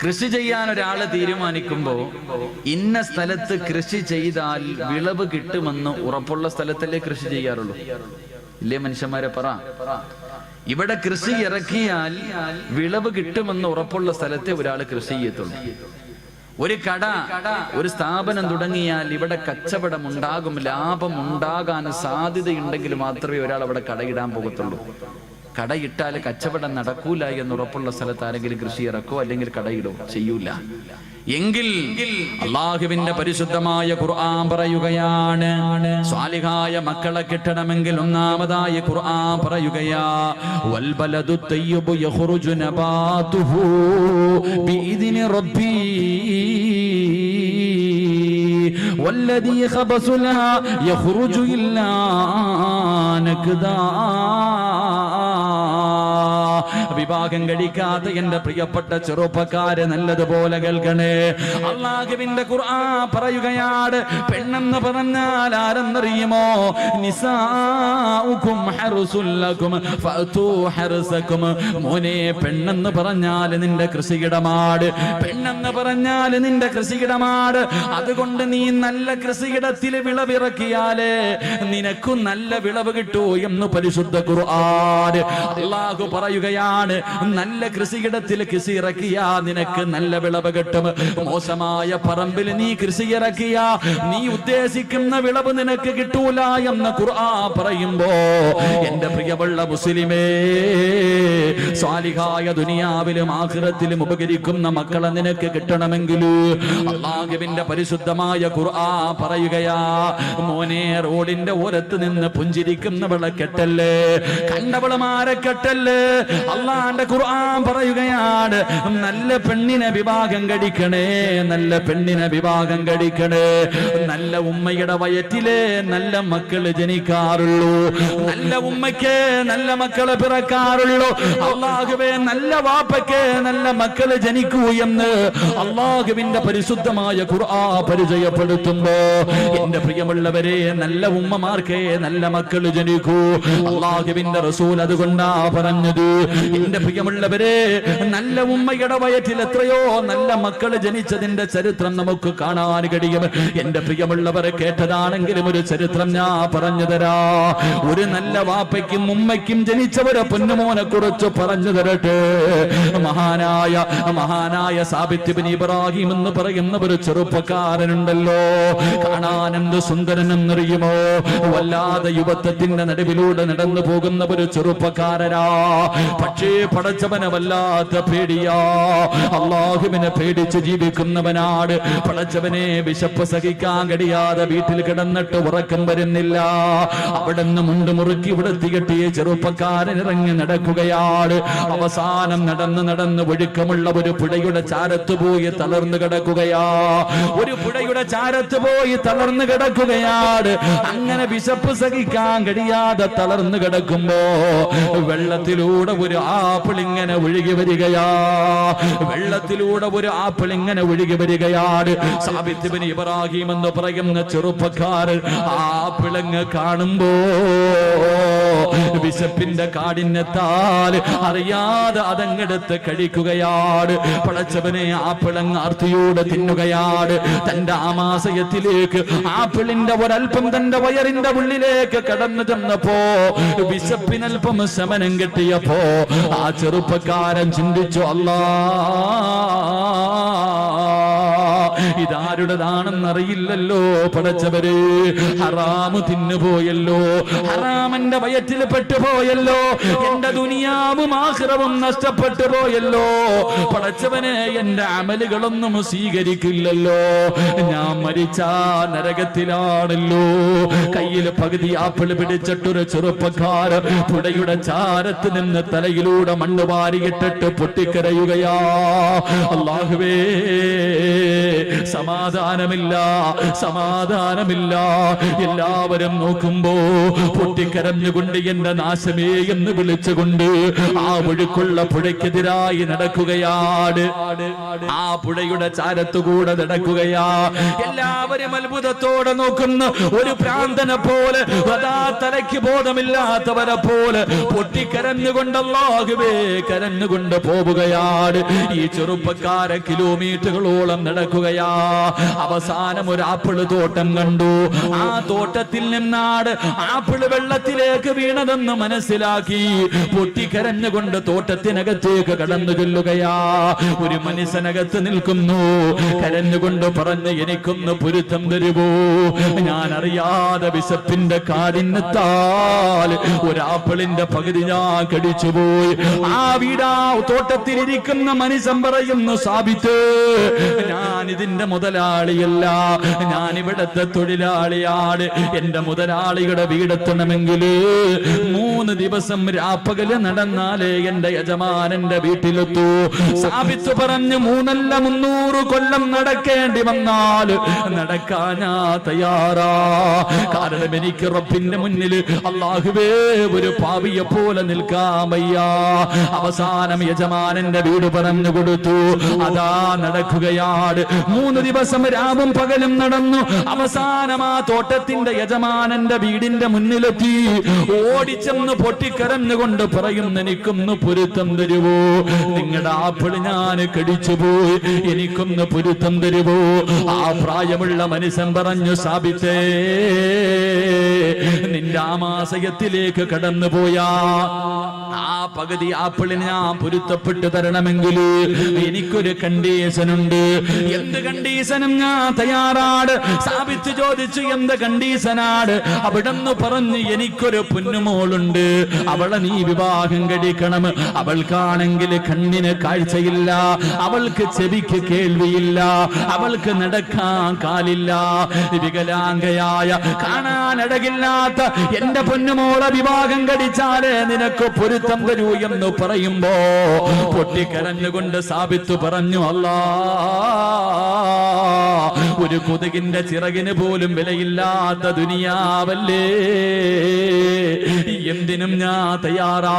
[SPEAKER 1] കൃഷി ചെയ്യാൻ ഒരാള് തീരുമാനിക്കുമ്പോ ഇന്ന സ്ഥലത്ത് കൃഷി ചെയ്താൽ വിളവ് കിട്ടുമെന്ന് ഉറപ്പുള്ള സ്ഥലത്തല്ലേ കൃഷി ചെയ്യാറുള്ളൂ? ഇല്ലേ മനുഷ്യന്മാരെ പറ. ഇവിടെ കൃഷി ഇറക്കിയാൽ വിളവ് കിട്ടുമെന്ന് ഉറപ്പുള്ള സ്ഥലത്തെ ഒരാൾ കൃഷി ചെയ്യത്തുള്ളൂ. ഒരു കട, ഒരു സ്ഥാപനം തുടങ്ങിയാൽ ഇവിടെ കച്ചവടം ഉണ്ടാകും, ലാഭം ഉണ്ടാകാൻ സാധ്യതയുണ്ടെങ്കിൽ മാത്രമേ ഒരാൾ അവിടെ കടയിടാൻ പോകത്തുള്ളൂ. കടയിട്ടാൽ കച്ചവടം നടക്കൂല എന്നുറപ്പുള്ള സ്ഥലത്ത് ആരെങ്കിലും കൃഷി ഇറക്കോ അല്ലെങ്കിൽ കടയിടോ? ചെയ്യൂല. എങ്കിൽ അല്ലാഹുവിന്റെ പരിശുദ്ധമായ ഖുർആൻ പറയുകയാണ്, സ്വാലിഹായ മക്കളെ കിട്ടണമെങ്കിൽ ഒന്നാമതായി ഖുർആൻ പറയുകയാ, വൽ ബലദു തയ്യിബു യഖ്റുജു നബാതുഹു ബിഇദ്നി റബ്ബി വല്ലദീ ഖബസു ലഹാ യഖ്റുജു ഇല്ലാ നക്ദാ. വിവാഹം കഴിക്കാത്ത എന്റെ പ്രിയപ്പെട്ട ചെറുപ്പക്കാരെ നല്ലതുപോലെ കേൾക്കണേ. അല്ലാഹുവിന്റെ ഖുർആൻ പറയുകയാണ്, പെണ്ണെന്ന് പറഞ്ഞാൽ ആരെന്നറിയുമോ? നിസാഉകും ഹർസുൽ ലകും ഫഅതു ഹർസകും. മോനെ, പെണ്ണെന്ന് പറഞ്ഞാൽ നിന്റെ കൃഷിയിടമാണ്. പെണ്ണെന്ന് പറഞ്ഞാൽ നിന്റെ കൃഷിയിടമാണ്. അതുകൊണ്ട് നീ നല്ല കൃഷിയിടത്തിൽ വിളവിറക്കിയാലേ നിനക്കും നല്ല വിളവ് കിട്ടൂ എന്ന് പരിശുദ്ധ ഖുർആൻ. അല്ലാഹു പറയുകയാണ്, നല്ല കൃഷിയിടത്തിൽ കൃഷി ഇറക്കിയാ നിനക്ക് നല്ല വിളവ് കിട്ടും. മോശമായ പറമ്പിൽ നീ കൃഷി ഇറക്കിയാ നീ ഉദ്ദേശിക്കുന്ന വിളവ് നിനക്ക് കിട്ടൂല എന്ന് ഖുർആൻ പറയുമ്പോ, എന്റെ പ്രിയമുള്ള മുസ്ലിമേ, സ്വാലിഹായ ദുനിയാവിലും ആഖിറത്തിലും ഉപകരിക്കുന്ന മക്കളെ നിനക്ക് കിട്ടണമെങ്കിൽ അല്ലാഹുവിന്റെ പരിശുദ്ധമായ ഖുർആൻ പറയുകയാ, മോനെ, റോഡിന്റെ ഓരത്ത് നിന്ന് പുഞ്ചിരിക്കുന്നവളെ കെട്ടല്ലേ, കണ്ടവളമാരെ കെട്ടല്ലേ. അള്ളാന്റെ ഖുർആൻ പറയുകയാണ്, നല്ല പെണ്ണിനെ വിവാഹം കഴിക്കണേ, നല്ല പെണ്ണിനെ വിവാഹം കഴിക്കണേ. നല്ല ഉമ്മയുടെ വയറ്റിലെ നല്ല മക്കള് ജനിക്കാറുള്ളൂ, നല്ല ഉമ്മയ്ക്ക് നല്ല മക്കള് പിറക്കാറുള്ളൂ. അള്ളാഹുവേ, നല്ല വാപ്പയ്ക്ക് നല്ല മക്കള് ജനിക്കൂ എന്ന് അള്ളാഹുവിന്റെ പരിശുദ്ധമായ ഖുർആൻ പരിചയപ്പെടുത്തുമ്പോ, എന്റെ പ്രിയമുള്ളവരെ, നല്ല ഉമ്മമാർക്ക് നല്ല മക്കള് ജനിക്കൂ. അള്ളാഹുവിന്റെ റസൂൽ അതുകൊണ്ടാ പറഞ്ഞത്, എന്റെ പ്രിയമുള്ളവരെ, നല്ല ഉമ്മയുടെ വയറ്റിൽ എത്രയോ നല്ല മക്കൾ ജനിച്ചതിന്റെ ചരിത്രം നമുക്ക് കാണാൻ കഴിയും. എന്റെ പ്രിയമുള്ളവരെ, കേട്ടതാണെങ്കിലും ഒരു ചരിത്രം ഞാൻ പറഞ്ഞു തരാ. ഒരു നല്ല വാപ്പയ്ക്കും ഉമ്മയ്ക്കും ജനിച്ചവരെ പൊന്നുമോനെ കുറിച്ച് പറഞ്ഞു തരട്ടെ. മഹാനായ സാബിത്ത് ഇബ്നു ഇബ്രാഹിം എന്ന് പറയുന്ന ഒരു ചെറുപ്പക്കാരനുണ്ടല്ലോ, കാണാൻ എന്ത് സുന്ദരനെന്നറിയുമോ? വല്ലാതെ യുവത്വത്തിന്റെ നടുവിലൂടെ നടന്നു പോകുന്ന ഒരു ചെറുപ്പക്കാരനാ. പക്ഷേ പടച്ചവനെ വല്ലാത്ത പേടിയാ, അള്ളാഹുവിനെ പേടിച്ച് ജീവിക്കുന്നവനാണ്. പടച്ചവനെ വിശപ്പ് സഹിക്കാൻ കഴിയാതെ വീട്ടിൽ കിടന്നിട്ട് ഉറക്കം വരുന്നില്ല. അവിടെ നിന്ന് മുണ്ട് മുറുക്കി വിടുത്തി കെട്ടിയ ചെറുപ്പക്കാരൻ ഇറങ്ങി നടക്കുകയാണ്. അവസാനം നടന്ന് ഒഴുക്കമുള്ള ഒരു പുഴയുടെ ചാരത്ത് പോയി തളർന്നു കിടക്കുകയാ. ഒരു പുഴയുടെ ചാരത്ത് പോയി തളർന്നു കിടക്കുകയാണ്. അങ്ങനെ വിശപ്പ് സഹിക്കാൻ കഴിയാതെ തളർന്നു കിടക്കുമ്പോ വെള്ളത്തിലൂടെ ഒരു ആപ്പിൾ ഇങ്ങനെ ഒഴുകി വരികയാ. വെള്ളത്തിലൂടെ ഒരു ആപ്പിൾ ഇങ്ങനെ ഒഴുകി വരികയാണ്. സാബിത്ത് ഇബ്നു ഇബ്രാഹിം എന്ന് പറയുന്ന ചെറുപ്പക്കാരൻ ആപ്പിളങ്ങ് കാണുമ്പോ വിശപ്പിന്റെ കാഠിന്യത്താൽ അറിയാതെ അതങ്ങെടുത്ത് കഴിക്കുകയാണ്. പടച്ചവനെ, ആപ്പിളങ്ങ് ആർത്തിയോടെ തിന്നുകയാണ്. തന്റെ ആമാശയത്തിലേക്ക് ആപ്പിളിന്റെ ഒരൽപ്പം തന്റെ വയറിന്റെ ഉള്ളിലേക്ക് കടന്നു ചെന്നപ്പോ വിശപ്പിനൽപ്പം ശമനം കിട്ടിയപ്പോ ആ ചെറുപ്പക്കാരൻ ചിന്തിച്ചു, അല്ലാ, ഇതാരുടേതാണെന്നറിയില്ലല്ലോ പടച്ചവര്. ഹറാമ് തിന്നുപോയല്ലോ, ഹറാമന്റെ വയറ്റിൽ പെട്ടുപോയല്ലോ, എന്റെ ദുനിയാവും ആഖിറവും നഷ്ടപ്പെട്ടു പോയല്ലോ. പടച്ചവനെ, എന്റെ അമലുകളൊന്നും സ്വീകരിക്കില്ലല്ലോ, ഞാൻ മരിച്ചാ നരകത്തിലാണല്ലോ. കയ്യിൽ പകുതി ആപ്പിൾ പിടിച്ചിട്ടൊരു ചെറുപ്പക്കാരൻ പുഴയുടെ ചാരത്ത് നിന്ന് തലയിലൂടെ മണ്ണ് വാരിയിട്ടിട്ട് പൊട്ടിക്കരയുകയാ. അല്ലാഹുവേ, സമാധാനമില്ല. എല്ലാവരും നോക്കുമ്പോ പൊട്ടിക്കരഞ്ഞുകൊണ്ട് എന്റെ നാശമേ എന്ന് വിളിച്ചുകൊണ്ട് ആ ഒഴുക്കുള്ള പുഴയ്ക്കെതിരായി നടക്കുകയാണ്. ആ പുഴയുടെ ചാരത്തുകൂടെ നടക്കുകയാ. എല്ലാവരും അത്ഭുതത്തോടെ നോക്കുന്ന ഒരു പ്രാന്തനെ പോലെ, അതാ തലയ്ക്ക് ബോധമില്ലാത്തവരെ പോലെ പൊട്ടിക്കരഞ്ഞുകൊണ്ട് അല്ലാഹുവേ കരഞ്ഞുകൊണ്ട് പോവുകയാണ്. ഈ ചെറുപ്പക്കാരെ കിലോമീറ്ററുകളോളം നടക്കുകയാ. അവസാനം ഒരു ആപ്പിള് തോട്ടം കണ്ടു. ആ തോട്ടത്തിൽ നിന്നാണ് ആപ്പിള് വെള്ളത്തിലേക്ക് വീണതെന്ന് മനസ്സിലാക്കി പൊട്ടിക്കരഞ്ഞുകൊണ്ട് തോട്ടത്തിനകത്തേക്ക് കടന്നു ചെല്ലുകയാ. ഒരു മനുഷ്യനകത്ത് നിൽക്കുന്നു, കരഞ്ഞുകൊണ്ട് പറഞ്ഞു, എനിക്കൊന്ന് പൊരുത്തം തരുമോ? ഞാൻ അറിയാതെ വിശപ്പിന്റെ കാഠിന്യത്താൽ ഒരാപ്പിളിന്റെ പകുതി ഞാൻ കടിച്ചുപോയി. ആ വീടാ തോട്ടത്തിലിരിക്കുന്ന മനുഷ്യൻ പറയുന്നു, സാബിത്ത്, ഞാൻ ഇതിന്റെ മുതലാളിയല്ല, ഞാൻ ഇവിടത്തെ തൊഴിലാളിയാണ്. എന്റെ മുതലാളിയുടെ വീടെത്തണമെങ്കിൽ 3 ദിവസം രാപ്പകല് നടന്നാലേ എന്റെ യജമാനന്റെ വീട്ടിലെത്തൂ. സാബിത്ത് പറഞ്ഞു, 3 അല്ല 300 കൊല്ലം നടക്കേണ്ടി വന്നാൽ നടക്കാൻ ഞാൻ തയ്യാറാ. കാരണം എനിക്ക് റബ്ബിന്റെ മുന്നിൽ അല്ലാഹുവേ ഒരു പാപിയെ പോലെ നിൽക്കാൻ വയ്യ. അവസാനം യജമാനന്റെ വീട് പറഞ്ഞു കൊടുത്തു. അതാ നടക്കുകയാണ്. 3 ദിവസം രാവും പകലും നടന്നു. അവസാനം ആ തോട്ടത്തിന്റെ യജമാനന്റെ വീടിന്റെ മുന്നിലെത്തി. ഓടിച്ചെന്ന് പൊട്ടിക്കരഞ്ഞുകൊണ്ട് പറയുന്നു, എനിക്കൊന്ന് പൊരുത്തം തരുവോ? നിങ്ങളുടെ ആപ്പിള് ഞാൻ കടിച്ചുപോയി, എനിക്കൊന്ന് പൊരുത്തം തരുവോ? ആ പ്രായമുള്ള മനുഷ്യൻ പറഞ്ഞു, സാബിത്തേ, നിന്റെ ആമാശയത്തിലേക്ക് കടന്നുപോയാ ആ പകുതി ആപ്പിളിന് ഞാൻ പൊരുത്തപ്പെട്ടു തരണമെങ്കിൽ എനിക്കൊരു കണ്ടീഷനുണ്ട്. എന്ത് കണ്ടീഷനും ഞാൻ തയ്യാറാണ്. സാബിത്ത് ചോദിച്ചു, എന്ത് കണ്ടീഷനാണ്? അവിടെന്ന് പറഞ്ഞു, എനിക്കൊരു പൊന്നുമോളുണ്ട്, അവളെ നീ വിവാഹം കഴിക്കണം. അവൾക്കാണെങ്കിൽ കണ്ണിന് കാഴ്ചയില്ല, അവൾക്ക് ചെവിക്ക് കേൾവിയില്ല, അവൾക്ക് നടക്കാൻ കാലില്ല, വികലാംഗയായ കാണാനടകില്ലാത്ത എന്റെ പൊന്നുമോളെ വിവാഹം കഴിച്ചാലേ നിനക്ക് പൊരുത്തം തരൂ എന്ന് പറയുമ്പോ പൊട്ടിക്കരഞ്ഞുകൊണ്ട് സാബിത്ത് പറഞ്ഞു, അല്ലാ, ഒരു കൊതുകിന്റെ ചിറകിന് പോലും വിലയില്ലാത്ത ദുനിയാവല്ലേ, എന്തിനും ഞാൻ തയ്യാറാ.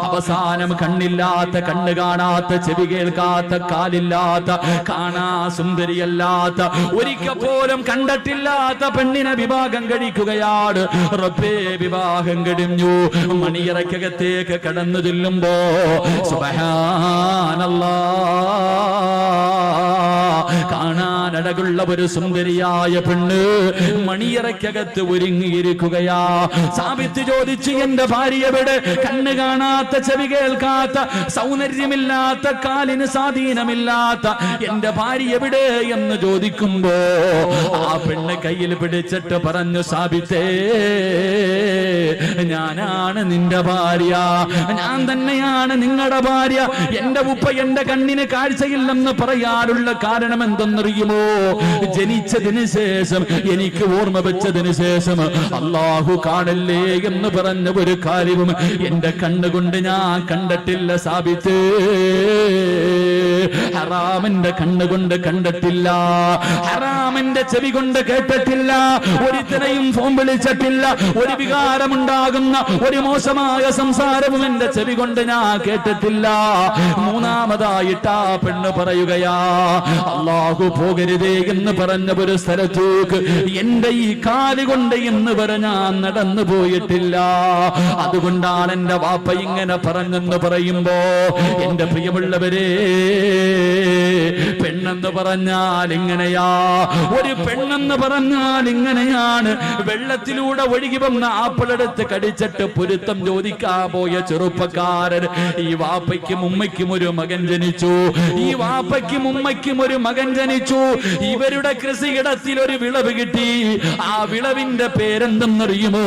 [SPEAKER 1] അവസാനം കണ്ണില്ലാത്ത, കണ്ണ് കാണാത്ത, ചെവി കേൾക്കാത്ത, കാലില്ലാത്ത, കാണാ സുന്ദരിയല്ലാത്ത, ഒരിക്കൽ പോലും കണ്ടിട്ടില്ലാത്ത പെണ്ണിനെ വിവാഹം കഴിക്കുകയാണ്. റബ്ബേ, വിവാഹം കഴിഞ്ഞു. മണിയറക്കകത്തേക്ക് കടന്നു ചെല്ലുമ്പോ സുബ്ഹാനല്ലാഹ്, കാണാനടകുള്ള ഒരു സുന്ദരിയായ പെണ്ണ് മണിയറക്കകത്ത് ഒരുങ്ങിയിരിക്കുകയാ. സാബിത്ത് ചോദിച്ചു, എന്റെ ഭാര്യ എവിടെ? കണ്ണ് കാണാത്ത, ചെവി കേൾക്കാത്ത, സൗന്ദര്യമില്ലാത്ത, കാലിന് സ്വാധീനമില്ലാത്ത എന്റെ ഭാര്യ എവിടെ എന്ന് ചോദിക്കുമ്പോ ആ പെണ്ണ് കയ്യിൽ പിടിച്ചിട്ട് പറഞ്ഞു, സാബിത്തേ, ഞാനാണ് നിന്റെ ഭാര്യ, ഞാൻ തന്നെയാണ് നിങ്ങളുടെ ഭാര്യ. എന്റെ ഉപ്പ എന്റെ കണ്ണിന് കാഴ്ചയില്ലെന്ന് പറയാനുള്ള കാരണം എന്തെന്നറിയുമോ? ജനിച്ചതിന് ശേഷം, എനിക്ക് ഓർമ്മ വെച്ചതിന് ശേഷം അല്ലാഹു കാണല്ലേ എന്ന് പറഞ്ഞ ഒരു കാര്യവും എന്റെ കണ്ണുകൊണ്ട് ഞാൻ കണ്ടിട്ടില്ല സാബിത്ത്. ഹറാമിന്റെ കണ്ണുകൊണ്ട് കണ്ടിട്ടില്ല, ഹറാമിന്റെ ചെവി കൊണ്ട് കേട്ടിട്ടില്ല, ഒരുത്തനെയും ഫോൺ വിളിച്ചിട്ടില്ല, ഒരു വികാരമുണ്ടാകുന്ന ഒരു മോശമായ സംസാരവും എന്റെ ചെവി കൊണ്ട് ഞാൻ കേട്ടിട്ടില്ല. മൂന്നാമതായിട്ട് ആ പെണ്ണ് പറയുകയാ, അല്ലാഹു പോകരുതേ എന്ന് പറഞ്ഞ ഒരു സ്ഥലത്തേക്ക് എന്റെ ഈ കാലുകൊണ്ട് ഇന്ന് വരെ ഞാൻ നടന്നു പോയിട്ടില്ല. അതുകൊണ്ടാണ് എന്റെ വാപ്പ ഇങ്ങനെ പറഞ്ഞെന്ന് പറയുമ്പോ, എന്റെ പ്രിയമുള്ളവരെ, പെണ്ണെന്ന് പറഞ്ഞാൽ ഇങ്ങനെയാ, ഒരു പെണ്ണെന്ന് പറഞ്ഞാൽ ഇങ്ങനെയാണ്. വെള്ളത്തിലൂടെ ഒഴുകി വന്ന ആപ്പിളെടുത്ത് കടിച്ചിട്ട് പൊരുത്തം ചോദിക്കാൻ പോയ ചെറുപ്പക്കാരൻ, ഈ വാപ്പയ്ക്കും ഉമ്മയ്ക്കും ഒരു മകൻ ജനിച്ചു, ഈ വാപ്പയ്ക്കും ഉമ്മയ്ക്കും ഒരു മകൻ ജനിച്ചു. ഇവരുടെ കൃഷിയിടത്തിൽ ഒരു വിളവ് കിട്ടി. ആ വിളവിന്റെ പേരെന്തെന്നറിയുമോ?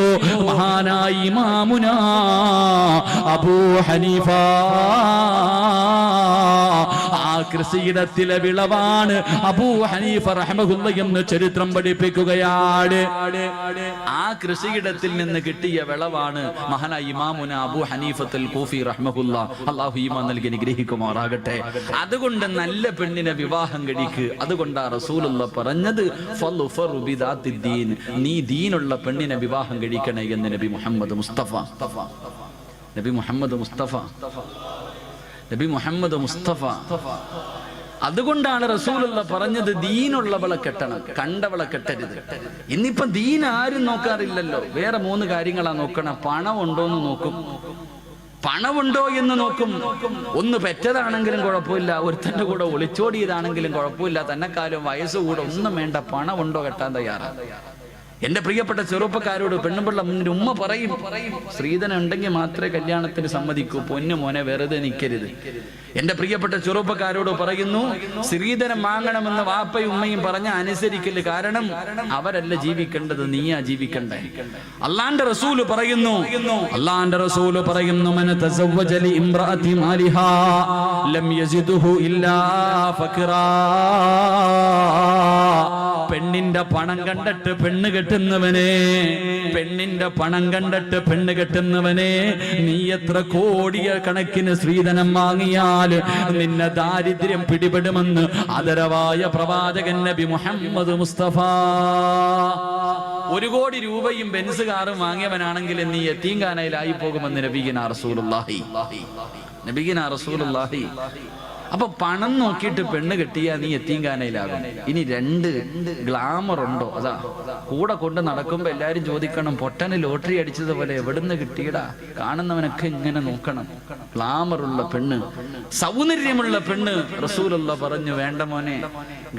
[SPEAKER 1] മഹാനായ ഇമാമുനാ അബൂ ഹനീഫ. ആ കൃഷിയിടത്തിലെ വിളവാണ് അബൂ ഹനീഫ റഹ്മഹുല്ലാഹ് എന്ന് ചരിത്രം പഠിപ്പിക്കുകയാണ്. ആ കൃഷിയിടത്തിൽ നിന്ന് കിട്ടിയ വിളവാണ് മഹാനായ ഇമാമുന അബൂ ഹനീഫത്തുൽ കൂഫി റഹ്മഹുല്ലാഹ്. അല്ലാഹു ഈമാൻ നൽകി അനുഗ്രഹിക്കുമാറാകട്ടെ. അതുകൊണ്ട് നല്ല പെണ്ണിനെ വിവാഹം കഴിക്ക്. അതുകൊണ്ടാ റസൂലുള്ളാഹ് പറഞ്ഞത്, ഫളുഫറു ബിദാത്തിദ്ദീൻ, നീ ദീനുള്ള പെണ്ണിനെ വിവാഹം കഴിക്കണേ എന്ന് നബി മുഹമ്മദ് മുസ്തഫ. നബി മുഹമ്മദ് മുസ്തഫ, നബി മുഹമ്മദ് മുസ്തഫ. അതുകൊണ്ടാണ് റസൂലുള്ളാഹ് പറഞ്ഞത്, ദീനുള്ളവളെ കെട്ടണം, കണ്ടവളെ കെട്ടരുത്. ഇന്നിപ്പോ ദീൻ ആരും നോക്കാറില്ലല്ലോ. വേറെ 3 കാര്യങ്ങളാ നോക്കണം. പണം ഉണ്ടോന്ന് നോക്കും, പണമുണ്ടോ എന്ന് നോക്കും. ഒന്ന് പെറ്റതാണെങ്കിലും കുഴപ്പമില്ല, ഒരുത്തന്റെ കൂടെ ഒളിച്ചോടിയതാണെങ്കിലും കുഴപ്പമില്ല, തന്നെക്കാലം വയസ്സുകൂടെ ഒന്നും വേണ്ട, പണമുണ്ടോ കെട്ടാൻ തയ്യാറാണ്. എന്റെ പ്രിയപ്പെട്ട ചെറുപ്പക്കാരോട് പെണ്ണുപിള്ള മുന്നിൽ ഉമ്മ പറയും, സ്ത്രീധനം ഉണ്ടെങ്കിൽ മാത്രമേ കല്യാണത്തിന് സമ്മതിക്കൂ, പൊന്നു മോനെ വെറുതെ നിൽക്കരുത്. എന്റെ പ്രിയപ്പെട്ട ചെറുപ്പക്കാരോട് പറയുന്നു, സ്ത്രീധനം വാങ്ങണമെന്ന് വാപ്പയും ഉമ്മയും പറഞ്ഞ അനുസരിക്കല്. കാരണം അവരല്ല ജീവിക്കേണ്ടത്, നീയാ ജീവിക്കണ്ടേ. അള്ളാന്റെ റസൂല് പറയുന്നു, മൻ തസവ്വജ ലി ഇംറഅതി മാലിഹാ ലം യസിദുഹു ഇല്ലാ ഫഖറാ. പെണ്ണിന്റെ പണം കണ്ടിട്ട് പെണ്ണ് കെട്ടുന്നവനെ, പെണ്ണിന്റെ പണം കണ്ടിട്ട് പെണ്ണ് കെട്ടുന്നവനെ, നീ എത്ര കോടിയ കണക്കിന് സ്ത്രീധനം വാങ്ങിയാൽ നിന്നെ ദാരിദ്ര്യം പിടിപെടുമെന്ന് ആദരവായ പ്രവാചകൻ നബി മുഹമ്മദ് മുസ്തഫ. 1 കോടി രൂപയും ബെൻസ് കാറും വാങ്ങിയവനാണെങ്കിൽ നീ യതീംഖാനയിലായി പോകുമെന്ന് നബിഗിന റസൂലുള്ളാഹി. അപ്പൊ പണം നോക്കിയിട്ട് പെണ്ണ് കെട്ടിയാ നീ യതീംഖാനയിലാകും. ഇനി 2 ഗ്ലാമർ ഉണ്ടോ? അതാ കൂടെ കൊണ്ട് നടക്കുമ്പോ എല്ലാരും ചോദിക്കണം, പൊട്ടന് ലോട്ടറി അടിച്ചതുപോലെ എവിടുന്ന് കിട്ടിയടാ? കാണുന്നവനൊക്കെ ഇങ്ങനെ നോക്കണം. ഗ്ലാമറുള്ള പെണ്ണ്, സൗന്ദര്യമുള്ള പെണ്ണ്. റസൂലുള്ള പറഞ്ഞു, വേണ്ട മോനെ,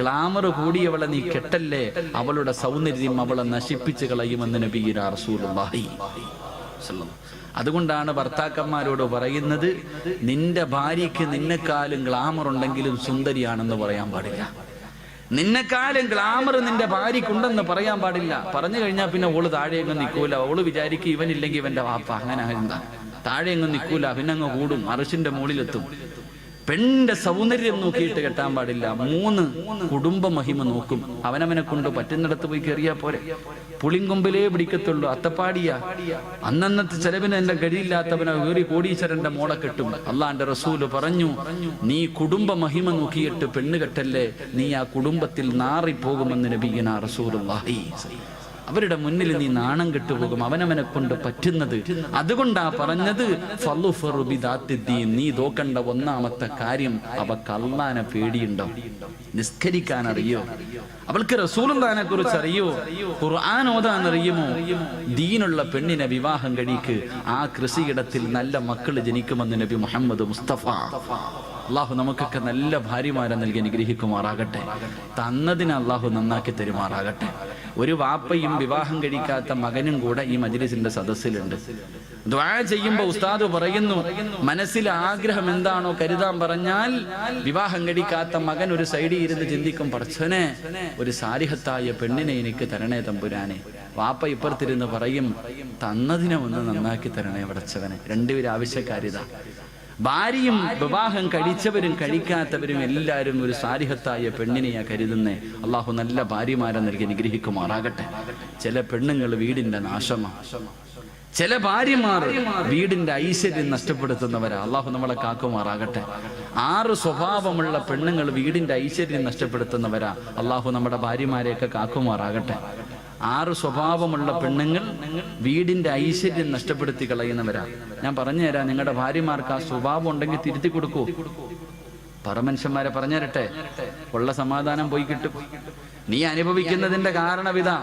[SPEAKER 1] ഗ്ലാമർ കൂടിയവളെ നീ കെട്ടല്ലേ, അവളുടെ സൗന്ദര്യം അവളെ നശിപ്പിച്ചു കളയുമെന്ന് നബിയിന റസൂലുള്ളാഹി. അതുകൊണ്ടാണ് ഭർത്താക്കന്മാരോട് പറയുന്നത്, നിന്റെ ഭാര്യയ്ക്ക് നിന്നെക്കാളും ഗ്ലാമർ ഉണ്ടെങ്കിലും സുന്ദരിയാണെന്ന് പറയാൻ പാടില്ല. നിന്നെക്കാളും ഗ്ലാമർ നിന്റെ ഭാര്യക്കുണ്ടെന്ന് പറയാൻ പാടില്ല. പറഞ്ഞു കഴിഞ്ഞാൽ പിന്നെ ഓള് താഴെയെങ്ങും നിൽക്കൂല. ഓള് വിചാരിക്കും ഇവനില്ലെങ്കിൽ ഇവന്റെ വാപ്പ, അങ്ങനെ എന്താ താഴെയെങ്ങും നിൽക്കൂല, പിന്നെ അങ്ങ് കൂടും, അർശിന്റെ മുകളിലെത്തും. പെണ്ണിന്റെ സൗന്ദര്യം നോക്കിയിട്ട് കെട്ടാൻ പാടില്ല. 3 കുടുംബ മഹിമ നോക്കും. അവനവനെ കൊണ്ട് പറ്റുന്നിടത്ത് പോയി കയറിയാ പോരെ. പുളിങ്കൊമ്പിലേ പിടിക്കത്തുള്ളൂ, അത്തപ്പാടിയ അന്നന്നത്തെ ചെലവിന് എന്റെ കഴിയില്ലാത്തവനെ വേറി കോടീശ്വരന്റെ മോളെ കെട്ടും. അള്ളാന്റെ റസൂല് പറഞ്ഞു, നീ കുടുംബ മഹിമ നോക്കിയിട്ട് പെണ്ണ് കെട്ടല്ലേ, നീ ആ കുടുംബത്തിൽ നാറിപ്പോകുമെന്ന് നബിയിന റസൂലുള്ളാഹി. അവരുടെ മുന്നിൽ നീ നാണം കെട്ടുപോകും, അവനവനെ കൊണ്ട് പറ്റുന്നത്. അതുകൊണ്ടാ പറഞ്ഞത്, നീ നോക്കണ്ട ഒന്നാമത്തെ കാര്യം, അവക്ക് അള്ളാനെ പേടിയുണ്ടോ? നിസ്കരിക്കാൻ അറിയോ? അവൾക്ക് റസൂലുള്ളാഹിനെ കുറിച്ച് അറിയോ? ഖുർആൻ ഓതാൻ അറിയുമോ? ദീനുള്ള പെണ്ണിനെ വിവാഹം കഴിക്ക്. ആ കൃഷിയിടത്തിൽ നല്ല മക്കൾ ജനിക്കുമെന്ന് നബി മുഹമ്മദ് മുസ്തഫ. അള്ളാഹു നമുക്കൊക്കെ നല്ല ഭാര്യമാരെ നൽകി അനുഗ്രഹിക്കുമാറാകട്ടെ. തന്നതിന് അള്ളാഹു നന്നാക്കി തരുമാറാകട്ടെ. ഒരു വാപ്പയും വിവാഹം കഴിക്കാത്ത മകനും കൂടെ ഈ മജ്‌ലിസിന്റെ സദസ്സിലുണ്ട്. ദുആ ചെയ്യുമ്പോൾ ഉസ്താദ് പറയുന്നു, മനസ്സിലെ ആഗ്രഹം എന്താണോ കരുതാൻ പറഞ്ഞാൽ, വിവാഹം കഴിക്കാത്ത മകൻ ഒരു സൈഡിൽ ഇരുന്ന് ചിന്തിക്കും, പടച്ചോനെ ഒരു സാലിഹത്തായ പെണ്ണിനെ എനിക്ക് തരണേ തമ്പുരാനെ. വാപ്പ ഇപ്പുറത്തിരുന്ന് പറയും, തന്നതിനെ ഒന്ന് നന്നാക്കി തരണേ പടച്ചവനെ. 2 പേരും ആവശ്യക്കാരിതാ. ഭാര്യയും വിവാഹം കഴിച്ചവരും കഴിക്കാത്തവരും എല്ലാവരും ഒരു സാലിഹത്തായ പെണ്ണിനെയാ കരുതുന്നേ. അള്ളാഹു നല്ല ഭാര്യമാരെ നൽകി അനുഗ്രഹിക്കുമാറാകട്ടെ. ചില പെണ്ണുങ്ങൾ വീടിന്റെ നാശമാണ്, ചില ഭാര്യമാർ വീടിന്റെ ഐശ്വര്യം നഷ്ടപ്പെടുത്തുന്നവരാ. അള്ളാഹു നമ്മളെ കാക്കുമാറാകട്ടെ. 6 സ്വഭാവമുള്ള പെണ്ണുങ്ങൾ വീടിന്റെ ഐശ്വര്യം നഷ്ടപ്പെടുത്തുന്നവരാ. അള്ളാഹു നമ്മുടെ ഭാര്യമാരെയൊക്കെ കാക്കുമാറാകട്ടെ. 6 സ്വഭാവമുള്ള പെണ്ണുങ്ങൾ വീടിന്റെ ഐശ്വര്യം നഷ്ടപ്പെടുത്തി കളയുന്നവരാ. ഞാൻ പറഞ്ഞുതരാം, നിങ്ങളുടെ ഭാര്യമാർക്ക് ആ സ്വഭാവം ഉണ്ടെങ്കിൽ തിരുത്തി കൊടുക്കൂ. പറമനുഷ്യന്മാരെ പറഞ്ഞു തരട്ടെ, ഉള്ള സമാധാനം പോയി കിട്ടും. നീ അനുഭവിക്കുന്നതിന്റെ കാരണം ഇതാ.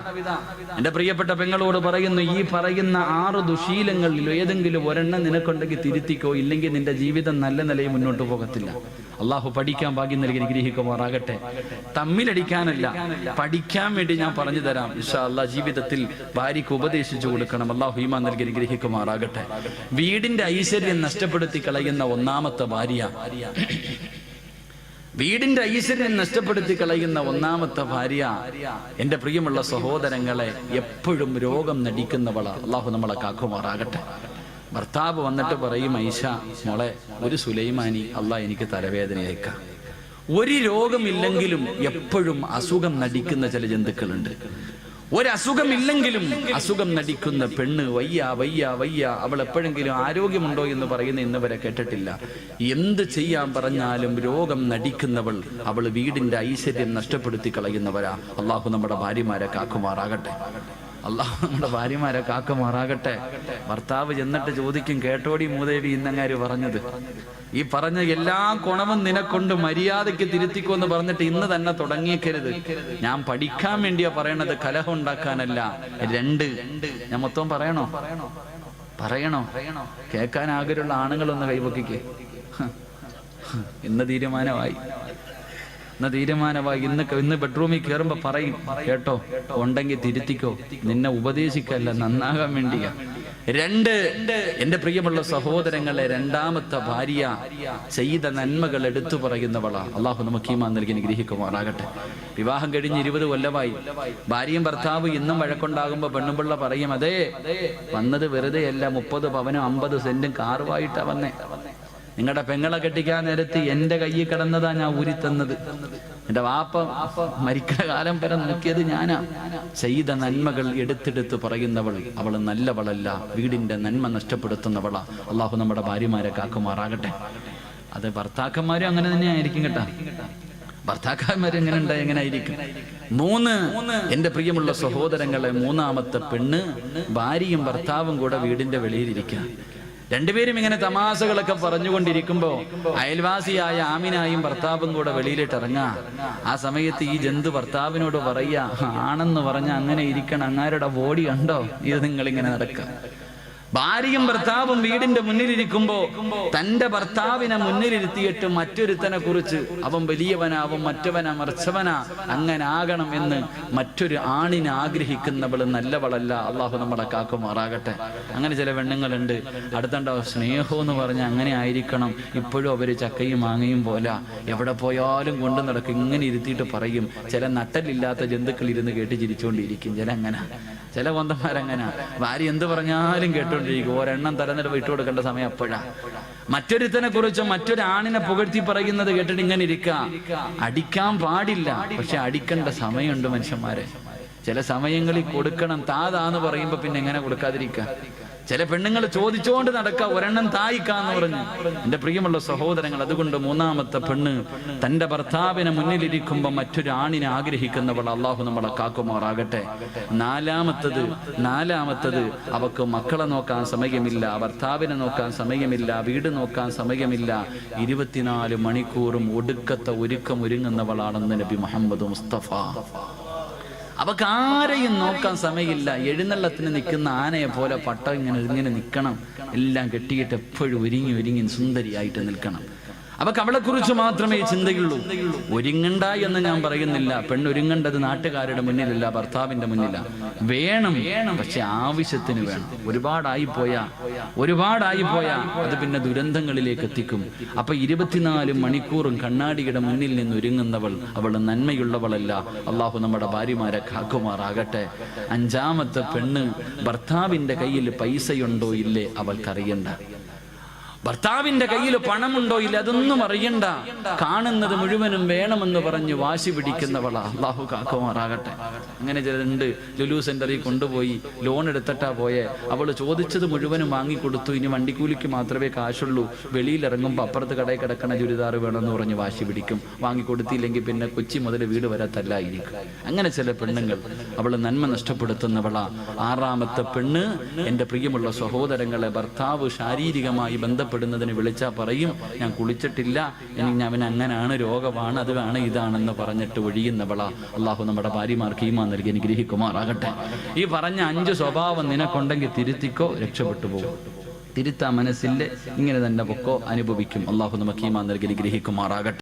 [SPEAKER 1] എന്റെ പ്രിയപ്പെട്ട പെങ്ങളോട് പറയുന്നു, ഈ പറയുന്ന 6 ദുശീലങ്ങളിൽ ഏതെങ്കിലും ഒരെണ്ണം നിനക്കുണ്ടെങ്കിൽ തിരുത്തിക്കോ, ഇല്ലെങ്കിൽ നിന്റെ ജീവിതം നല്ല നിലയിൽ മുന്നോട്ട് പോകത്തില്ല. അള്ളാഹു പഠിക്കാൻ ഭാഗ്യം നൽകി അനുഗ്രഹിക്കുമാറാകട്ടെ. തമ്മിലടിക്കാനല്ല, പഠിക്കാൻ വേണ്ടി ഞാൻ പറഞ്ഞു തരാം. ഇൻഷാ അല്ലാഹ് ജീവിതത്തിൽ ഭാര്യയ്ക്ക് ഉപദേശിച്ചു കൊടുക്കണം. അള്ളാഹു ഈമാൻ നൽകി അനുഗ്രഹിക്കുമാറാകട്ടെ. വീടിന്റെ ഐശ്വര്യം നഷ്ടപ്പെടുത്തി കളയുന്ന ഒന്നാമത്തെ ഭാര്യ, വീടിന്റെ ഐശ്വര്യം നഷ്ടപ്പെടുത്തി കളയുന്ന ഒന്നാമത്തെ ഭാര്യ, എന്റെ പ്രിയമുള്ള സഹോദരങ്ങളെ, എപ്പോഴും രോഗം നടിക്കുന്നവള. അള്ളാഹു നമ്മളെ കാക്കുമാറാകട്ടെ. ഭർത്താവ് വന്നിട്ട് പറയും, ഐഷ മോളെ, ഒരു സുലൈമാനി അള്ളാഹ് എനിക്ക് തലവേദന അയക്കാം. ഒരു രോഗമില്ലെങ്കിലും എപ്പോഴും അസുഖം നടിക്കുന്ന ചില ജന്തുക്കളുണ്ട്. ഒരസുഖമില്ലെങ്കിലും അസുഖം നടിക്കുന്ന പെണ്ണ്, വയ്യ വയ്യ വയ്യ, അവൾ എപ്പോഴെങ്കിലും ആരോഗ്യമുണ്ടോ എന്ന് പറയുന്ന ഇന്ന് വരെ കേട്ടിട്ടില്ല. എന്ത് ചെയ്യാൻ പറഞ്ഞാലും രോഗം നടിക്കുന്നവൾ, അവൾ വീടിന്റെ ഐശ്വര്യം നഷ്ടപ്പെടുത്തി കളയുന്നവരാ. അള്ളാഹു നമ്മുടെ ഭാര്യമാരെ കാക്കുമാറാകട്ടെ. അള്ളാഹു നമ്മുടെ ഭാര്യമാരെ കാക്കുമാറാകട്ടെ. ഭർത്താവ് ചെന്നിട്ട് ചോദിക്കും, കേട്ടോടി മൂദേവി ഇന്നങ്ങാര് പറഞ്ഞത്, ഈ പറഞ്ഞ എല്ലാ ഗുണവും നിനക്കൊണ്ട് മര്യാദയ്ക്ക് തിരുത്തിക്കോന്ന് പറഞ്ഞിട്ട് ഇന്ന് തന്നെ തുടങ്ങിയേക്കരുത്. ഞാൻ പഠിക്കാൻ വേണ്ടിയാ പറയണത്, കലഹം ഉണ്ടാക്കാനല്ല. 2 ഞാൻ മൊത്തം പറയണോ? പറയണോ? കേൾക്കാൻ ആഗ്രഹമുള്ള ആണുങ്ങളൊന്ന് കൈപൊക്കിക്കേ. ഇന്ന് തീരുമാനമായി. ഇന്ന് ബെഡ്റൂമിൽ കയറുമ്പോ പറയും, കേട്ടോ, ഉണ്ടെങ്കിൽ തിരുത്തിക്കോ, നിന്നെ ഉപദേശിക്കല്ല, നന്നാകാൻ വേണ്ടിയാ. 2, എന്റെ പ്രിയമുള്ള സഹോദരങ്ങളെ, രണ്ടാമത്തെ ഭാര്യ ചെയ്ത നന്മകൾ എടുത്തു പറയുന്നവളാ. അള്ളാഹു നമുക്ക് ഈമാൻ നൽകി അനുഗ്രഹിക്കുമാറാകട്ടെ. വിവാഹം കഴിഞ്ഞ് 20 കൊല്ലമായി. ഭാര്യയും ഭർത്താവ് ഇന്നും വഴക്കുണ്ടാകുമ്പോ പെണ്ണുപിള്ള പറയും, അതേ വന്നത് വെറുതെ അല്ല, 30 പവനും 50 സെന്റും കാറുമായിട്ടാ വന്നേ. നിങ്ങളുടെ പെങ്ങളെ കെട്ടിക്കാൻ നേരത്ത് എന്റെ കയ്യിൽ കിടന്നതാ ഞാൻ ഊരിത്തന്നത്. എന്റെ വാപ്പ മരിക്കുന്ന കാലം വരെ നോക്കിയത് ഞാനാ. ചെയ്ത നന്മകൾ എടുത്തെടുത്ത് പറയുന്നവൾ, അവള് നല്ലവളല്ല, വീടിന്റെ നന്മ നഷ്ടപ്പെടുത്തുന്നവളാ. അള്ളാഹു നമ്മുടെ ഭാര്യമാരെ കാക്കുമാറാകട്ടെ. അത് ഭർത്താക്കന്മാരും അങ്ങനെ തന്നെ ആയിരിക്കും കേട്ടാ. ഭർത്താക്കന്മാര് എങ്ങനെ ഉണ്ടായി എങ്ങനെ ആയിരിക്കും. 3, എന്റെ പ്രിയമുള്ള സഹോദരങ്ങളെ, മൂന്നാമത്തെ പെണ്ണ് ഭാര്യയും ഭർത്താവും കൂടെ വീടിന്റെ വെളിയിലിരിക്കുക. രണ്ടുപേരും ഇങ്ങനെ തമാശകളൊക്കെ പറഞ്ഞുകൊണ്ടിരിക്കുമ്പോ അയൽവാസിയായ ആമിനായും ഭർത്താവും കൂടെ വെളിയിലിട്ട് ഇറങ്ങാ. ആ സമയത്ത് ഈ ജന്തു ഭർത്താവിനോട് പറയാ, ആണെന്ന് പറഞ്ഞ അങ്ങനെ ഇരിക്കണം, അങ്ങാരുടെ ബോഡി കണ്ടോ, ഇത് നിങ്ങളിങ്ങനെ നടക്കുക. ഭാര്യയും ഭർത്താവും വീടിന്റെ മുന്നിലിരിക്കുമ്പോ തന്റെ ഭർത്താവിനെ മുന്നിലിരുത്തിയിട്ട് മറ്റൊരുത്തനെ കുറിച്ച് അവൻ വലിയവനാവും, മറ്റവനാ മറിച്ചവനാ, അങ്ങനെ ആകണം എന്ന് മറ്റൊരു ആണിനെ ആഗ്രഹിക്കുന്നവൾ നല്ലവളല്ല. അള്ളാഹു നമ്മളെ കാക്കുമാറാകട്ടെ. അങ്ങനെ ചില പെണ്ണുങ്ങളുണ്ട്, അടുത്തണ്ടോ സ്നേഹം എന്ന് പറഞ്ഞ അങ്ങനെ ആയിരിക്കണം, ഇപ്പോഴും അവര് ചക്കയും മാങ്ങയും പോലെ എവിടെ പോയാലും കൊണ്ടു നടക്കും. ഇങ്ങനെ ഇരുത്തിയിട്ട് പറയും. ചില നട്ടലില്ലാത്ത ജന്തുക്കൾ ഇരുന്ന് കേട്ട് ചിരിച്ചുകൊണ്ടിരിക്കും. ചില കൊന്തന്മാരങ്ങനെ ഭാര്യ എന്ത് പറഞ്ഞാലും കേട്ടോണ്ടിരിക്കും. ഒരെണ്ണം തരന്നിട്ട് വിട്ടു കൊടുക്കേണ്ട സമയം അപ്പോഴാ. മറ്റൊരുത്തനെ കുറിച്ച് മറ്റൊരു ആണിനെ പുകഴ്ത്തി പറയുന്നത് കേട്ടിട്ട് ഇങ്ങനെ അടിക്കാൻ പാടില്ല, പക്ഷെ അടിക്കേണ്ട സമയമുണ്ട് മനുഷ്യന്മാരെ. ചില സമയങ്ങളിൽ കൊടുക്കണം. താതാന്ന് പറയുമ്പോ പിന്നെ എങ്ങനെ കൊടുക്കാതിരിക്കുക? ചില പെണ്ണുങ്ങൾ ചോദിച്ചുകൊണ്ട് നടക്കുക, ഒരെണ്ണം തായിക്കാന്ന് പറഞ്ഞു. എന്റെ പ്രിയമുള്ള സഹോദരങ്ങൾ, അതുകൊണ്ട് മൂന്നാമത്തെ പെണ്ണ് തന്റെ ഭർത്താവിനെ മുന്നിലിരിക്കുമ്പോ മറ്റൊരു ആണിനെ ആഗ്രഹിക്കുന്നവൾ. അള്ളാഹു നമ്മളെ കാക്കുമാറാകട്ടെ. നാലാമത്തത് അവക്ക് മക്കളെ നോക്കാൻ സമയമില്ല, ഭർത്താവിനെ നോക്കാൻ സമയമില്ല, വീട് നോക്കാൻ സമയമില്ല. 24 മണിക്കൂറും ഒടുക്കത്തെ ഒരുങ്ങുന്നവളാണെന്ന് നബി മുഹമ്മദ് മുസ്തഫ. അവക്ക് ആരെയും നോക്കാൻ സമയമില്ല. എഴുന്നള്ളത്തിന് നിൽക്കുന്ന ആനയെ പോലെ പട്ട ഇങ്ങനെ നിൽക്കണം. എല്ലാം കെട്ടിയിട്ട് എപ്പോഴും ഒരുങ്ങി സുന്ദരിയായിട്ട് നിൽക്കണം. അവക്ക് അവളെ കുറിച്ച് മാത്രമേ ചിന്തയുള്ളൂ. ഒരുങ്ങണ്ട എന്ന് ഞാൻ പറയുന്നില്ല. പെണ്ണൊരുങ്ങേണ്ടത് നാട്ടുകാരുടെ മുന്നിലല്ല, ഭർത്താവിന്റെ മുന്നില. വേണം, പക്ഷെ ആവശ്യത്തിന് വേണം. ഒരുപാടായിപ്പോയാ അത് പിന്നെ ദുരന്തങ്ങളിലേക്ക് എത്തിക്കും. അപ്പൊ 24 മണിക്കൂറും കണ്ണാടിയുടെ മുന്നിൽ നിന്ന് ഒരുങ്ങുന്നവൾ അവൾ നന്മയുള്ളവളല്ല. അള്ളാഹു നമ്മുടെ ഭാര്യമാരെ കാക്കുമാറാകട്ടെ. 5ാമത്തെ പെണ്ണ് ഭർത്താവിന്റെ കയ്യിൽ പൈസയുണ്ടോ ഇല്ലേ അവൾക്കറിയണ്ട. ഭർത്താവിന്റെ കയ്യിൽ പണമുണ്ടോ ഇല്ല അതൊന്നും അറിയണ്ട. കാണുന്നത് മുഴുവനും വേണമെന്ന് പറഞ്ഞ് വാശി പിടിക്കുന്നവളാ. അള്ളാഹു കാക്കുമാറാകട്ടെ. അങ്ങനെ ചിലരുണ്ട്, ലുലു സെന്ററിൽ കൊണ്ടുപോയി ലോൺ എടുത്തിട്ടാ പോയെ. അവള് ചോദിച്ചത് മുഴുവനും വാങ്ങിക്കൊടുത്തു, ഇനി വണ്ടിക്കൂലിക്ക് മാത്രമേ കാശുള്ളൂ. വെളിയിലിറങ്ങുമ്പോൾ അപ്പുറത്ത് കടയിൽ കിടക്കണ ചുരിദാർ വേണമെന്ന് പറഞ്ഞ് വാശി പിടിക്കും. വാങ്ങിക്കൊടുത്തില്ലെങ്കിൽ പിന്നെ കൊച്ചി മുതൽ വീട് വരെ തല്ലായിരിക്കും. അങ്ങനെ ചില പെണ്ണുങ്ങൾ, അവള് നന്മ നഷ്ടപ്പെടുത്തുന്നവളാ. 6ാമത്തെ പെണ്ണ്, എന്റെ പ്രിയമുള്ള സഹോദരങ്ങളെ, ഭർത്താവ് ശാരീരികമായി ബന്ധപ്പെടുന്നതിന് വിളിച്ചാൽ പറയും, ഞാൻ കുളിച്ചിട്ടില്ല, എനിക്ക് അവൻ അങ്ങനാണ്, രോഗമാണ്, അതാണ് ഇതാണെന്ന് പറഞ്ഞിട്ട് ഒഴിയുന്നവളാ. അള്ളാഹു നമ്മുടെ ഭാര്യമാർക്ക് ഈമാൻ നൽകി അനുഗ്രഹിക്കുമാറാകട്ടെ. ഈ പറഞ്ഞ 5 സ്വഭാവം നിനക്കുണ്ടെങ്കിൽ തിരുത്തിക്കോ, രക്ഷപ്പെട്ടു പോകും. തിരുത്താൻ മനസ്സില്ല, ഇങ്ങനെ തന്നെ പൊക്കോ, അനുഭവിക്കും. അള്ളാഹു നമുക്ക് ഈമാൻ നൽകി അനുഗ്രഹിക്കുമാറാകട്ടെ.